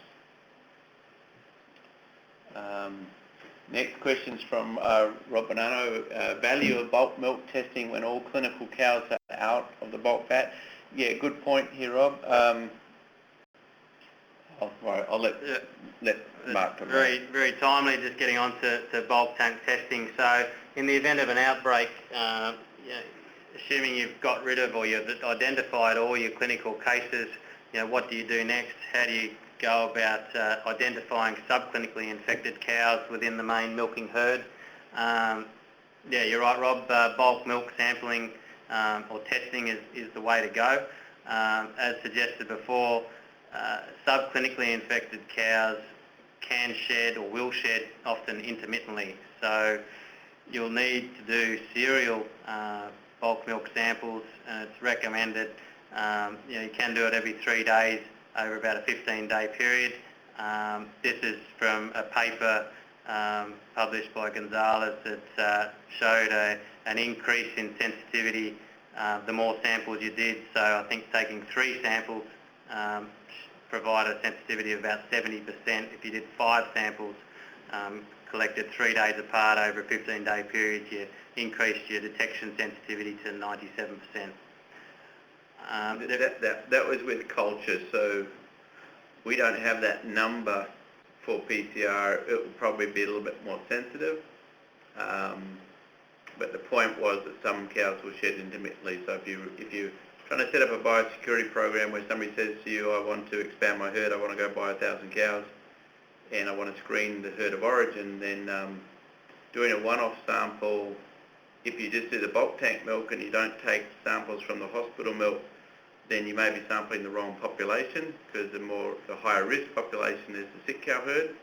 Next question's from Rob Bonanno. Value of bulk milk testing when all clinical cows are out of the bulk fat. Yeah, good point here, Rob. I'll let Mark talk. Very timely, just getting on to bulk tank testing. So in the event of an outbreak, assuming you've got rid of or you've identified all your clinical cases, what do you do next? How do you go about identifying subclinically infected cows within the main milking herd. Yeah, you're right, Rob. Bulk milk sampling or testing is the way to go. As suggested before, subclinically infected cows can shed or will shed often intermittently. So you'll need to do serial bulk milk samples, and it's recommended. You can do it every 3 days over about a 15-day period. This is from a paper published by Gonzalez that showed an increase in sensitivity the more samples you did. So I think taking 3 samples provided a sensitivity of about 70%. If you did 5 samples collected 3 days apart over a 15-day period, you increased your detection sensitivity to 97%. That was with culture, so we don't have that number for PCR. It will probably be a little bit more sensitive, but the point was that some cows will shed intermittently. So if you're trying to set up a biosecurity program where somebody says to you, I want to expand my herd, I want to go buy 1,000 cows, and I want to screen the herd of origin, then doing a one-off sample, if you just do the bulk tank milk and you don't take samples from the hospital milk, then you may be sampling the wrong population, because the higher risk population is the sick cow herd.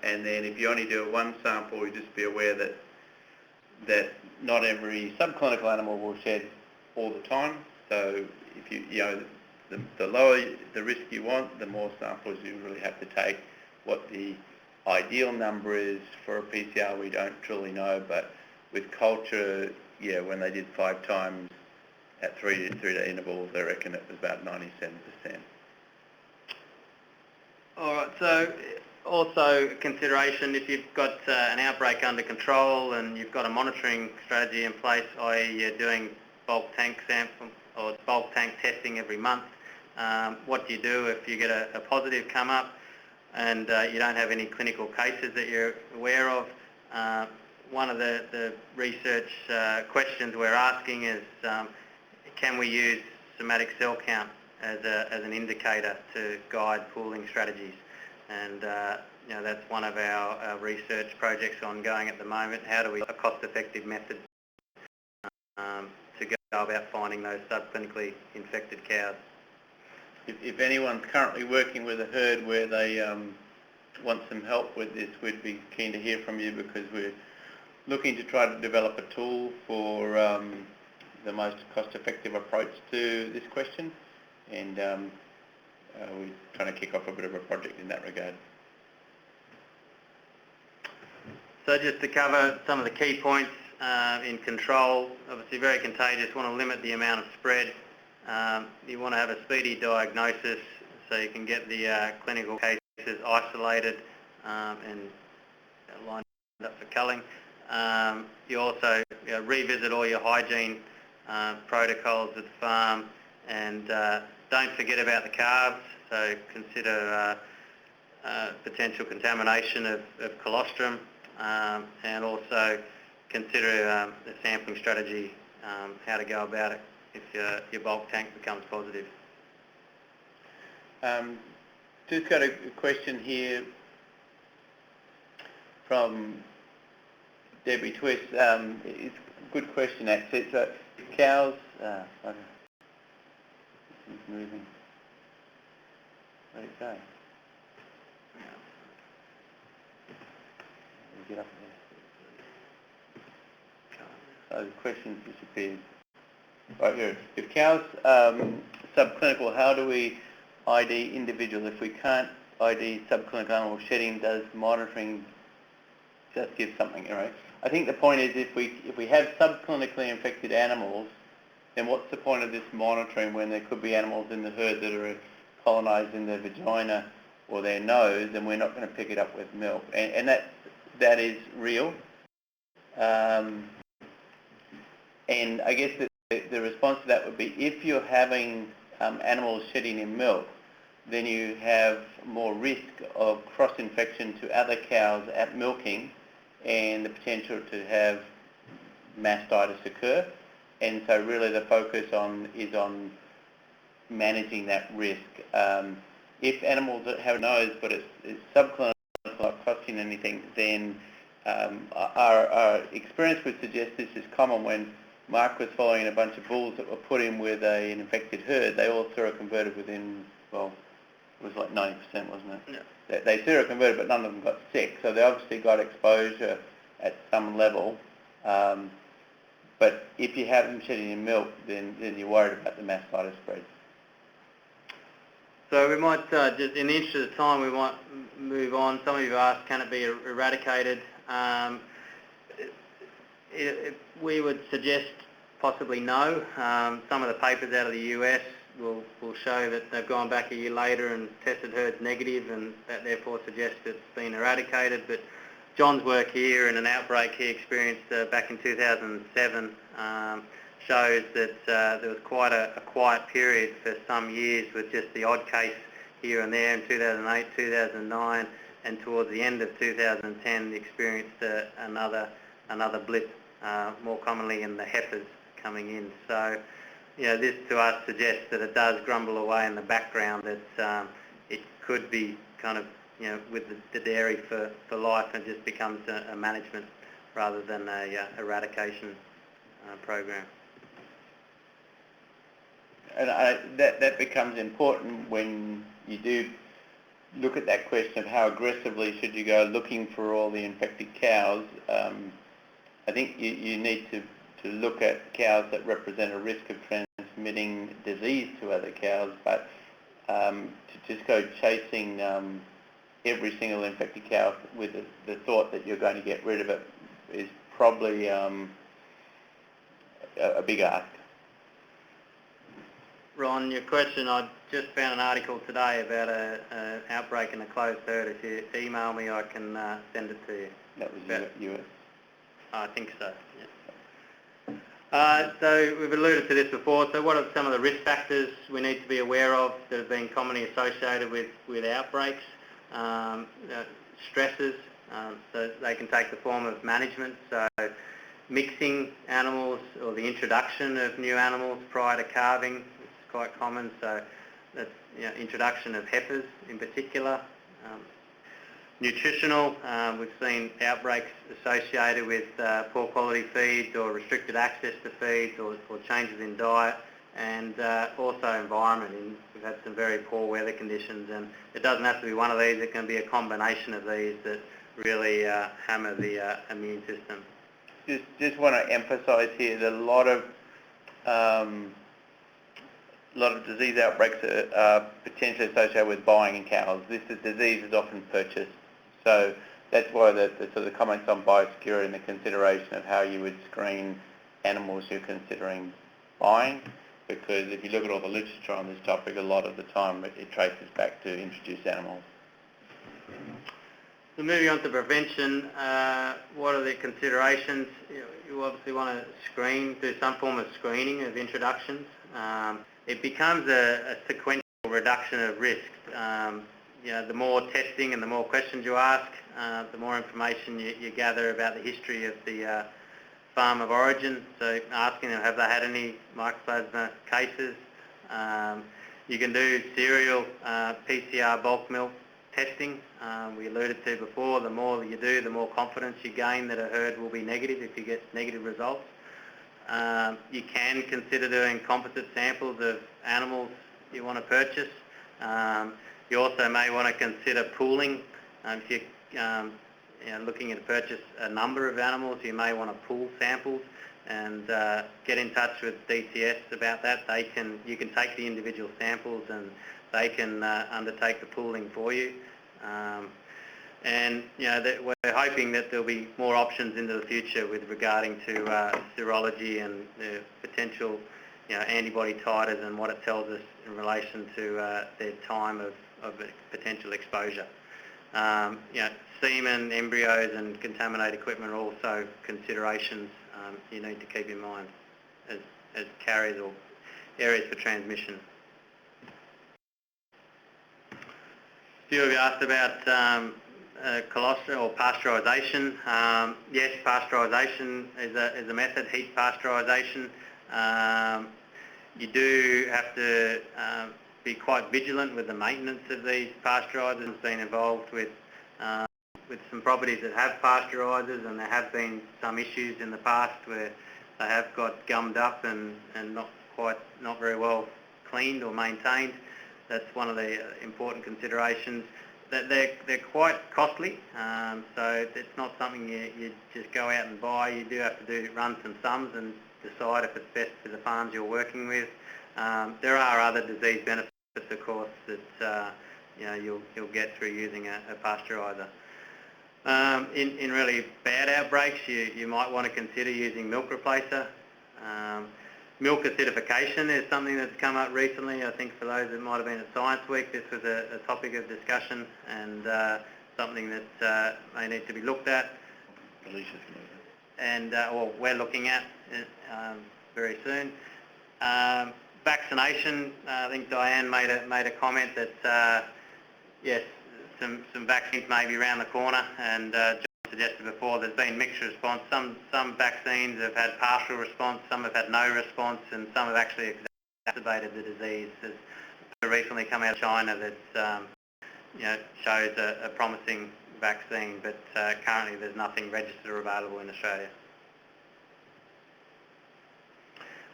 And then if you only do one sample, you just be aware that not every subclinical animal will shed all the time. So if the lower the risk you want, the more samples you really have to take. What the ideal number is for a PCR, we don't truly know, but with culture, yeah, when they did 5 times at 3-day intervals, I reckon it was about 97%. All right, so also consideration, if you've got an outbreak under control and you've got a monitoring strategy in place, i.e. you're doing bulk tank sample or bulk tank testing every month, what do you do if you get a positive come up and you don't have any clinical cases that you're aware of? One of the research questions we're asking is, can we use somatic cell count as an indicator to guide pooling strategies? And that's one of our research projects ongoing at the moment. How do we a cost-effective method to go about finding those subclinically infected cows? If anyone's currently working with a herd where they want some help with this, we'd be keen to hear from you, because we're looking to try to develop a tool for the most cost-effective approach to this question, and we're trying to kick off a bit of a project in that regard. So just to cover some of the key points in control, obviously very contagious, want to limit the amount of spread. You want to have a speedy diagnosis so you can get the clinical cases isolated and lined up for culling. You also revisit all your hygiene protocols at the farm, and don't forget about the calves, so consider potential contamination of colostrum, and also consider the sampling strategy, how to go about it if your bulk tank becomes positive. Just got a question here from Debbie Twist. It's a good question, actually. So cows, this is moving. Where'd it go? Get up there. Oh, the question's disappeared. Right here. If cows subclinical, how do we ID individuals? If we can't ID subclinical animal shedding, does monitoring just give something, right? I think the point is, if we have subclinically infected animals, then what's the point of this monitoring when there could be animals in the herd that are colonised in their vagina or their nose, and we're not going to pick it up with milk? And that is real. And I guess the response to that would be, if you're having animals shedding in milk, then you have more risk of cross-infection to other cows at milking, and the potential to have mastitis occur. And so really the focus is on managing that risk. if animals that have a nose but it's subclinical, not costing anything, then our experience would suggest this is common. When Mark was following a bunch of bulls that were put in with an infected herd, they all seroconverted within, well, it was like 90%, wasn't it? Yeah. They seroconverted, but none of them got sick, so they obviously got exposure at some level. But if you have them shedding in milk, then you're worried about the mastitis spread. So we might, just in the interest of time, we might move on. Some of you have asked, can it be eradicated? We would suggest possibly no. Some of the papers out of the US will show that they've gone back a year later and tested herds negative, and that therefore suggests it's been eradicated. But John's work here and an outbreak he experienced back in 2007 shows that there was quite a quiet period for some years, with just the odd case here and there in 2008, 2009, and towards the end of 2010 experienced another blip, more commonly in the heifers coming in. So, this to us suggests that it does grumble away in the background, that it could be kind of, with the dairy for life, and just becomes a management rather than a eradication program. And that becomes important when you do look at that question of how aggressively should you go looking for all the infected cows. I think you need to look at cows that represent a risk of transmitting disease to other cows, but to just go chasing every single infected cow with the thought that you're going to get rid of it is probably a big ask. Ron, your question, I just found an article today about an outbreak in a closed herd. If you email me, I can send it to you. That was US? I think so, yeah. So we've alluded to this before. So what are some of the risk factors we need to be aware of that have been commonly associated with outbreaks? Stresses, so they can take the form of management. So mixing animals or the introduction of new animals prior to calving is quite common. So that's introduction of heifers in particular. Nutritional, we've seen outbreaks associated with poor quality feeds or restricted access to feeds or changes in diet, and also environment. We've had some very poor weather conditions, and it doesn't have to be one of these, it can be a combination of these that really hammer the immune system. Just want to emphasise here that a lot of disease outbreaks are potentially associated with buying in cows. This disease is often purchased. So that's why the sort of comments on biosecurity and the consideration of how you would screen animals you're considering buying, because if you look at all the literature on this topic, a lot of the time it traces back to introduced animals. So moving on to prevention, what are the considerations? You obviously want to do some form of screening of introductions. It becomes a sequential reduction of risk. The more testing and the more questions you ask, the more information you gather about the history of the farm of origin. So asking them, have they had any Mycoplasma cases? You can do serial PCR bulk milk testing. We alluded to before, the more you do, the more confidence you gain that a herd will be negative if you get negative results. You can consider doing composite samples of animals you want to purchase. You also may want to consider pooling. If you're looking to purchase a number of animals, you may want to pool samples and get in touch with DTS about that. You can take the individual samples and they can undertake the pooling for you. And we're hoping that there'll be more options into the future with regarding to serology and the potential antibody titers and what it tells us in relation to their time of potential exposure. Semen, embryos and contaminated equipment are also considerations you need to keep in mind as carriers or areas for transmission. A few of you asked about colostrum or pasteurisation. Yes, pasteurisation is a method, heat pasteurisation. You do have to be quite vigilant with the maintenance of these pasteurisers. Been involved with some properties that have pasteurisers, and there have been some issues in the past where they have got gummed up and not very well cleaned or maintained. That's one of the important considerations. That they're quite costly, so it's not something you just go out and buy. You do have to run some sums and decide if it's best for the farms you're working with. There are other disease benefits, of course, that you'll get through using a pasteuriser. In really bad outbreaks, you might want to consider using milk replacer. Milk acidification is something that's come up recently. I think for those that might have been at Science Week, this was a topic of discussion and something that may need to be looked at. And we're looking at very soon. Vaccination. I think Diane made a comment that yes, some vaccines may be around the corner, and John suggested before there's been mixed response. Some vaccines have had partial response, some have had no response, and some have actually exacerbated the disease. There's recently come out of China that shows a promising vaccine, but currently there's nothing registered or available in Australia.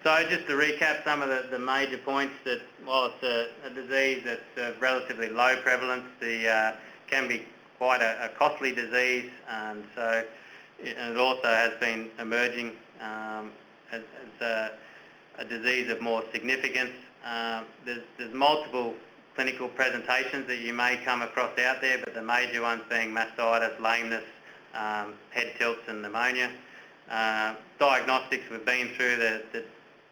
So just to recap some of the major points, that while it's a disease that's of relatively low prevalence, can be quite a costly disease, and so it also has been emerging as a disease of more significance. There's multiple clinical presentations that you may come across out there, but the major ones being mastitis, lameness, head tilts and pneumonia. Diagnostics, we've been through the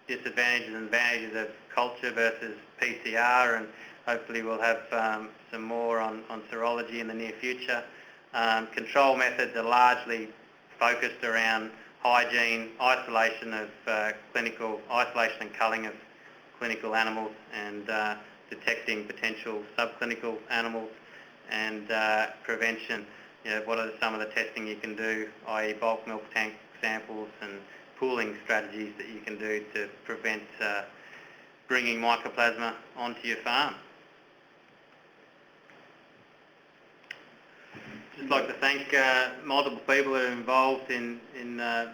disadvantages and advantages of culture versus PCR, and hopefully we'll have some more on serology in the near future. Control methods are largely focused around hygiene, isolation and culling of clinical animals, and detecting potential subclinical animals, and prevention. What are some of the testing you can do, i.e. bulk milk tank samples and pooling strategies that you can do to prevent bringing Mycoplasma onto your farm. Just like to thank multiple people that are involved in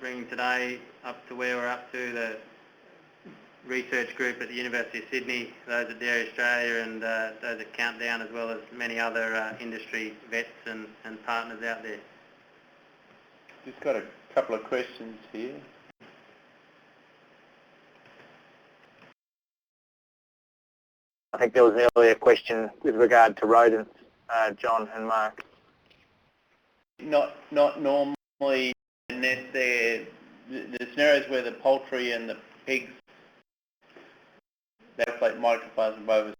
bringing today up to where we're up to, the research group at the University of Sydney, those at Dairy Australia, and those at Countdown, as well as many other industry vets and partners out there. Just got a couple of questions here. I think there was an earlier question with regard to rodents, John and Mark. Not normally, unless the scenarios where the poultry and the pigs that like Mycoplasma bovis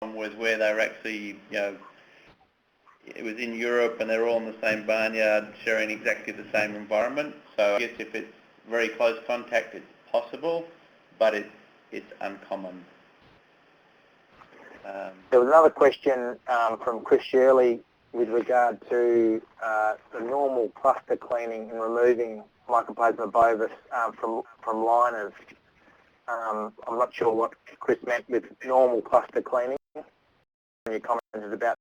was where they were actually, it was in Europe and they're all in the same barnyard sharing exactly the same environment. So I guess if it's very close contact, it's possible, but it's uncommon. There was another question from Chris Shirley with regard to the normal cluster cleaning and removing Mycoplasma bovis from liners. I'm not sure what Chris meant with normal cluster cleaning. You commented about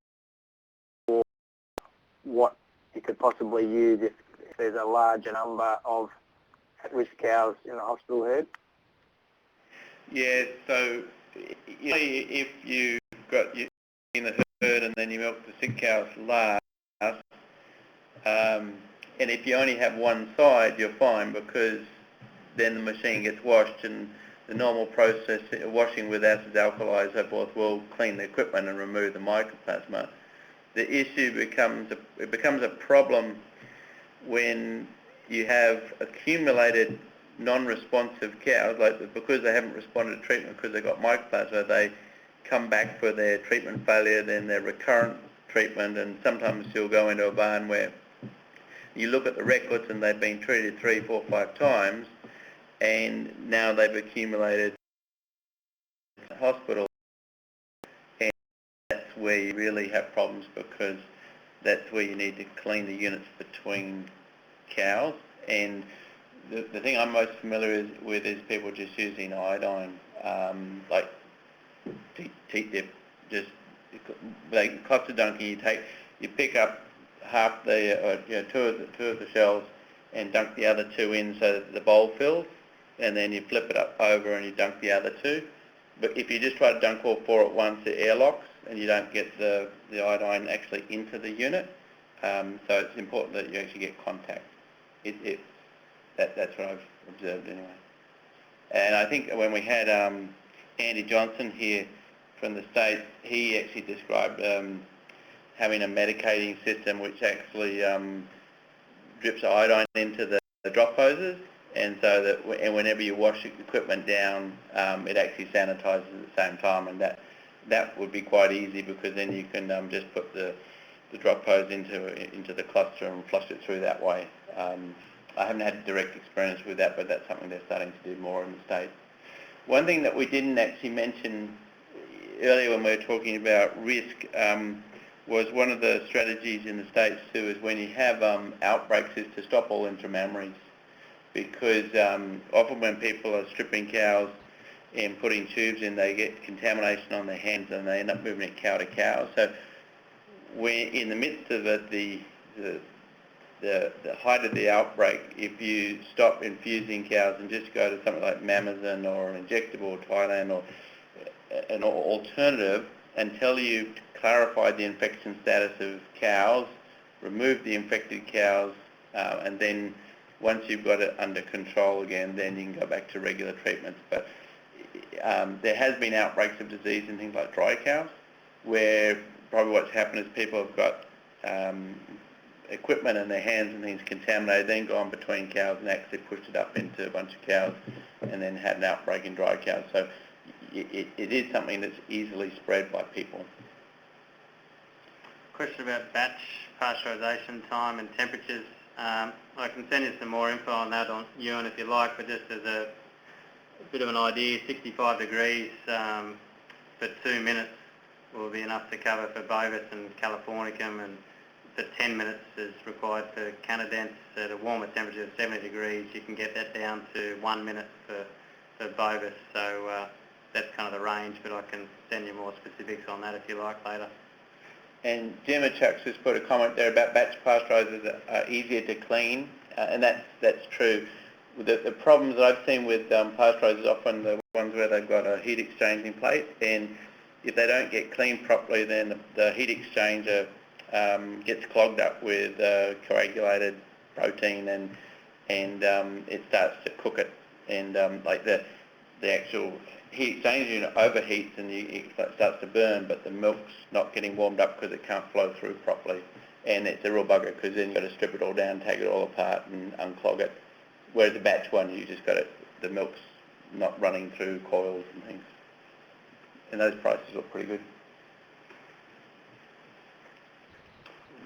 what you could possibly use if there's a larger number of at-risk cows in the hospital herd. Yeah, so if you've got you in the herd and then you milk the sick cows last, and if you only have one side, you're fine, because then the machine gets washed, and the normal process, washing with acids, alkalis, so forth, will clean the equipment and remove the Mycoplasma. The issue becomes a problem when you have accumulated non-responsive cows, because they haven't responded to treatment because they've got Mycoplasma, they come back for their treatment failure, then their recurrent treatment, and sometimes you'll go into a barn where you look at the records and they've been treated 3, 4, 5 times, and now they've accumulated in the hospital, and that's where you really have problems, because that's where you need to clean the units between cows. And the thing I'm most familiar with is people just using iodine, like teat dip. Just like cluster dunking, you pick up half two of the shells and dunk the other two in so that the bowl fills, and then you flip it up over and you dunk the other two. But if you just try to dunk all four at once, it airlocks and you don't get the iodine actually into the unit. So it's important that you actually get contact. That's what I've observed anyway. And I think when we had Andy Johnson here from the States, he actually described having a medicating system which actually drips iodine into the drop hoses, and so that whenever you wash the equipment down, it actually sanitizes at the same time, and that would be quite easy because then you can just put the drop hose into the cluster and flush it through that way. I haven't had direct experience with that, but that's something they're starting to do more in the States. One thing that we didn't actually mention earlier when we were talking about risk was one of the strategies in the States too is when you have outbreaks is to stop all intramammaries, because often when people are stripping cows and putting tubes in, they get contamination on their hands and they end up moving it cow to cow. So when in the midst of it, the height of the outbreak, if you stop infusing cows and just go to something like Mamazin or an injectable Tylan or an alternative until you clarify the infection status of cows, remove the infected cows, and then once you've got it under control again, then you can go back to regular treatments. But there has been outbreaks of disease in things like dry cows, where probably what's happened is people have got equipment in their hands and things contaminated, then gone between cows and actually pushed it up into a bunch of cows and then had an outbreak in dry cows. So it is something that's easily spread by people. Question about batch pasteurisation time and temperatures. I can send you some more info on that on Ewan if you like, but just as a bit of an idea, 65 degrees for 2 minutes will be enough to cover for Bovis and Californicum, and for 10 minutes is required for Canadents. At a warmer temperature of 70 degrees, you can get that down to 1 minute for Bovis. So that's kind of the range, but I can send you more specifics on that if you like later. And Gemma Chucks just put a comment there about batch pasteurisers are easier to clean, and that's true. The problems that I've seen with pasteurisers are often the ones where they've got a heat exchanging plate, and if they don't get cleaned properly, then the heat exchanger gets clogged up with coagulated protein, and it starts to cook it, and like the actual heat exchanger unit overheats and it starts to burn, but the milk's not getting warmed up because it can't flow through properly, and it's a real bugger because then you've got to strip it all down, take it all apart and unclog it. Whereas the batch one, you just got it, the milk's not running through coils and things. And those prices look pretty good.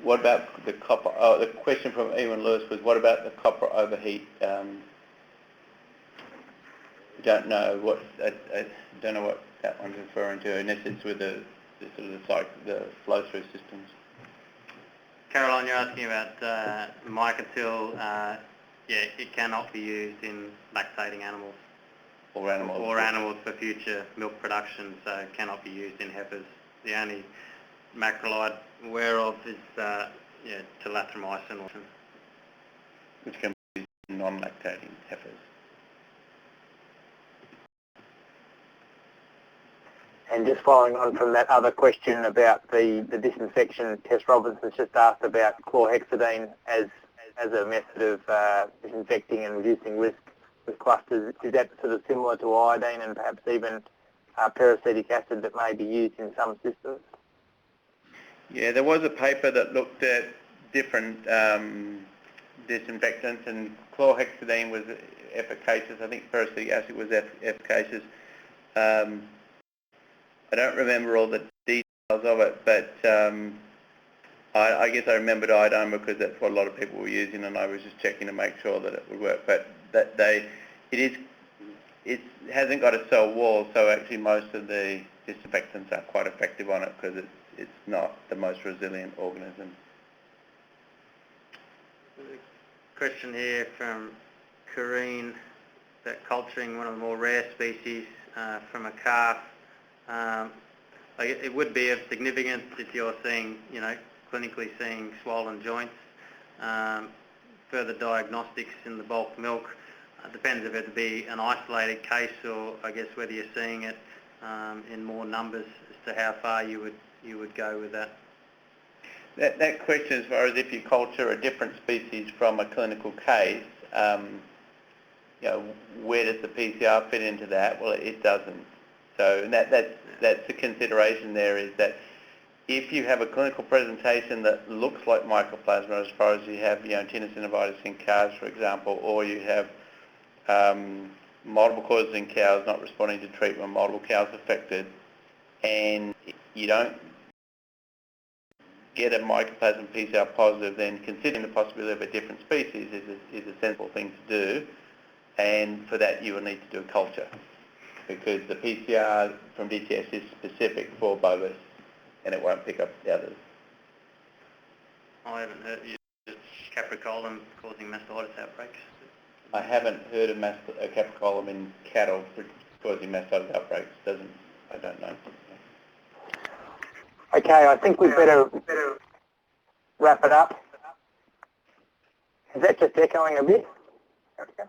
What about the copper? Oh, the question from Ewan Lewis was, what about the copper overheat? Don't know what I don't know what that one's referring to, unless it's with the flow-through systems. Caroline, you're asking about Mycotil. Yeah, it cannot be used in lactating animals. Or animals. Or animals for future milk production, so it cannot be used in heifers. The only macrolide I'm aware of is tulathromycin. Which can be used in non-lactating heifers. And just following on from that other question about the disinfection, Tess Robinson's just asked about chlorhexidine as a method of disinfecting and reducing risk with clusters. Is that sort of similar to iodine and perhaps even peracetic acid that may be used in some systems? Yeah, there was a paper that looked at different disinfectants, and chlorhexidine was efficacious. I think peracetic acid was efficacious. I don't remember all the details of it, but I guess I remembered iodine because that's what a lot of people were using, and I was just checking to make sure that it would work. But it hasn't got a cell wall, so actually most of the disinfectants are quite effective on it because it's not the most resilient organism. Question here from Corrine about culturing one of the more rare species from a calf Like it would be of significance if you're seeing, clinically seeing swollen joints, further diagnostics in the bulk milk. Depends if it would be an isolated case or I guess whether you're seeing it in more numbers as to how far you would go with that. That question, as far as if you culture a different species from a clinical case, where does the PCR fit into that? Well, it doesn't. So that's the consideration there, is that if you have a clinical presentation that looks like mycoplasma, as far as you have, tinea synovitis in cows, for example, or you have multiple causes in cows not responding to treatment, multiple cows affected, and you don't get a mycoplasma PCR positive, then considering the possibility of a different species is a sensible thing to do, and for that you will need to do a culture, because the PCR from DTS is specific for bovis and it won't pick up the others. I haven't heard capricolum causing mastitis outbreaks. I haven't heard of capricolum in cattle causing mastitis outbreaks. I don't know. Okay, I think we better wrap it up. Is that just echoing a bit? Okay.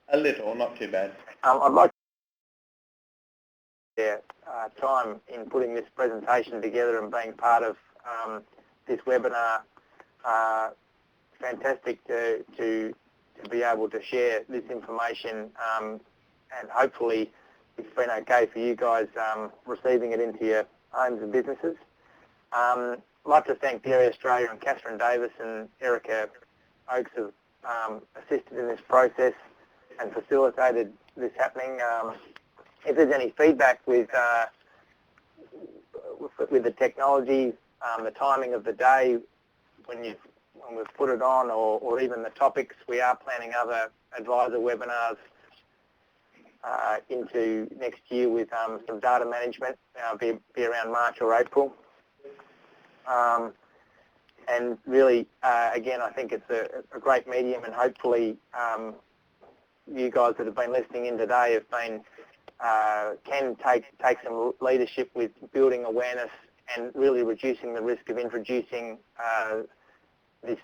A little, not too bad. I'd like time in putting this presentation together and being part of this webinar. Fantastic to be able to share this information, and hopefully it's been okay for you guys receiving it into your homes and businesses. I'd like to thank Dairy Australia and Catherine Davis and Erica Oakes have assisted in this process and facilitated this happening. If there's any feedback with the technology, the timing of the day when we've put it on, or even the topics, we are planning other advisor webinars into next year with some data management, be around March or April. And really, again, I think it's a great medium, and hopefully you guys that have been listening in today have been can take some leadership with building awareness and really reducing the risk of introducing this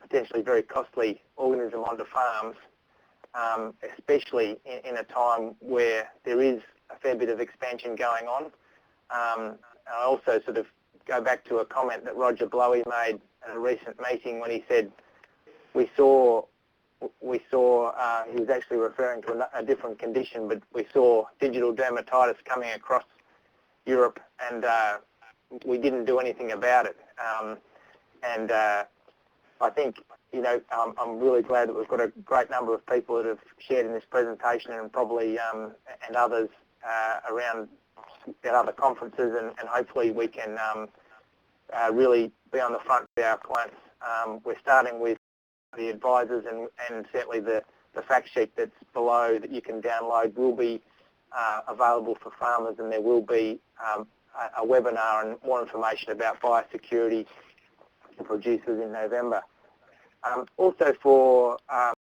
potentially very costly organism onto farms, especially in a time where there is a fair bit of expansion going on. I also sort of go back to a comment that Roger Blowy made at a recent meeting when he said we saw he was actually referring to a different condition, but we saw digital dermatitis coming across Europe, and we didn't do anything about it. And I think, I'm really glad that we've got a great number of people that have shared in this presentation, and probably and others around at other conferences, and hopefully we can really be on the front of our clients. We're starting with the advisors, and certainly the fact sheet that's below that you can download will be available for farmers, and there will be a webinar and more information about biosecurity for producers in November. Also for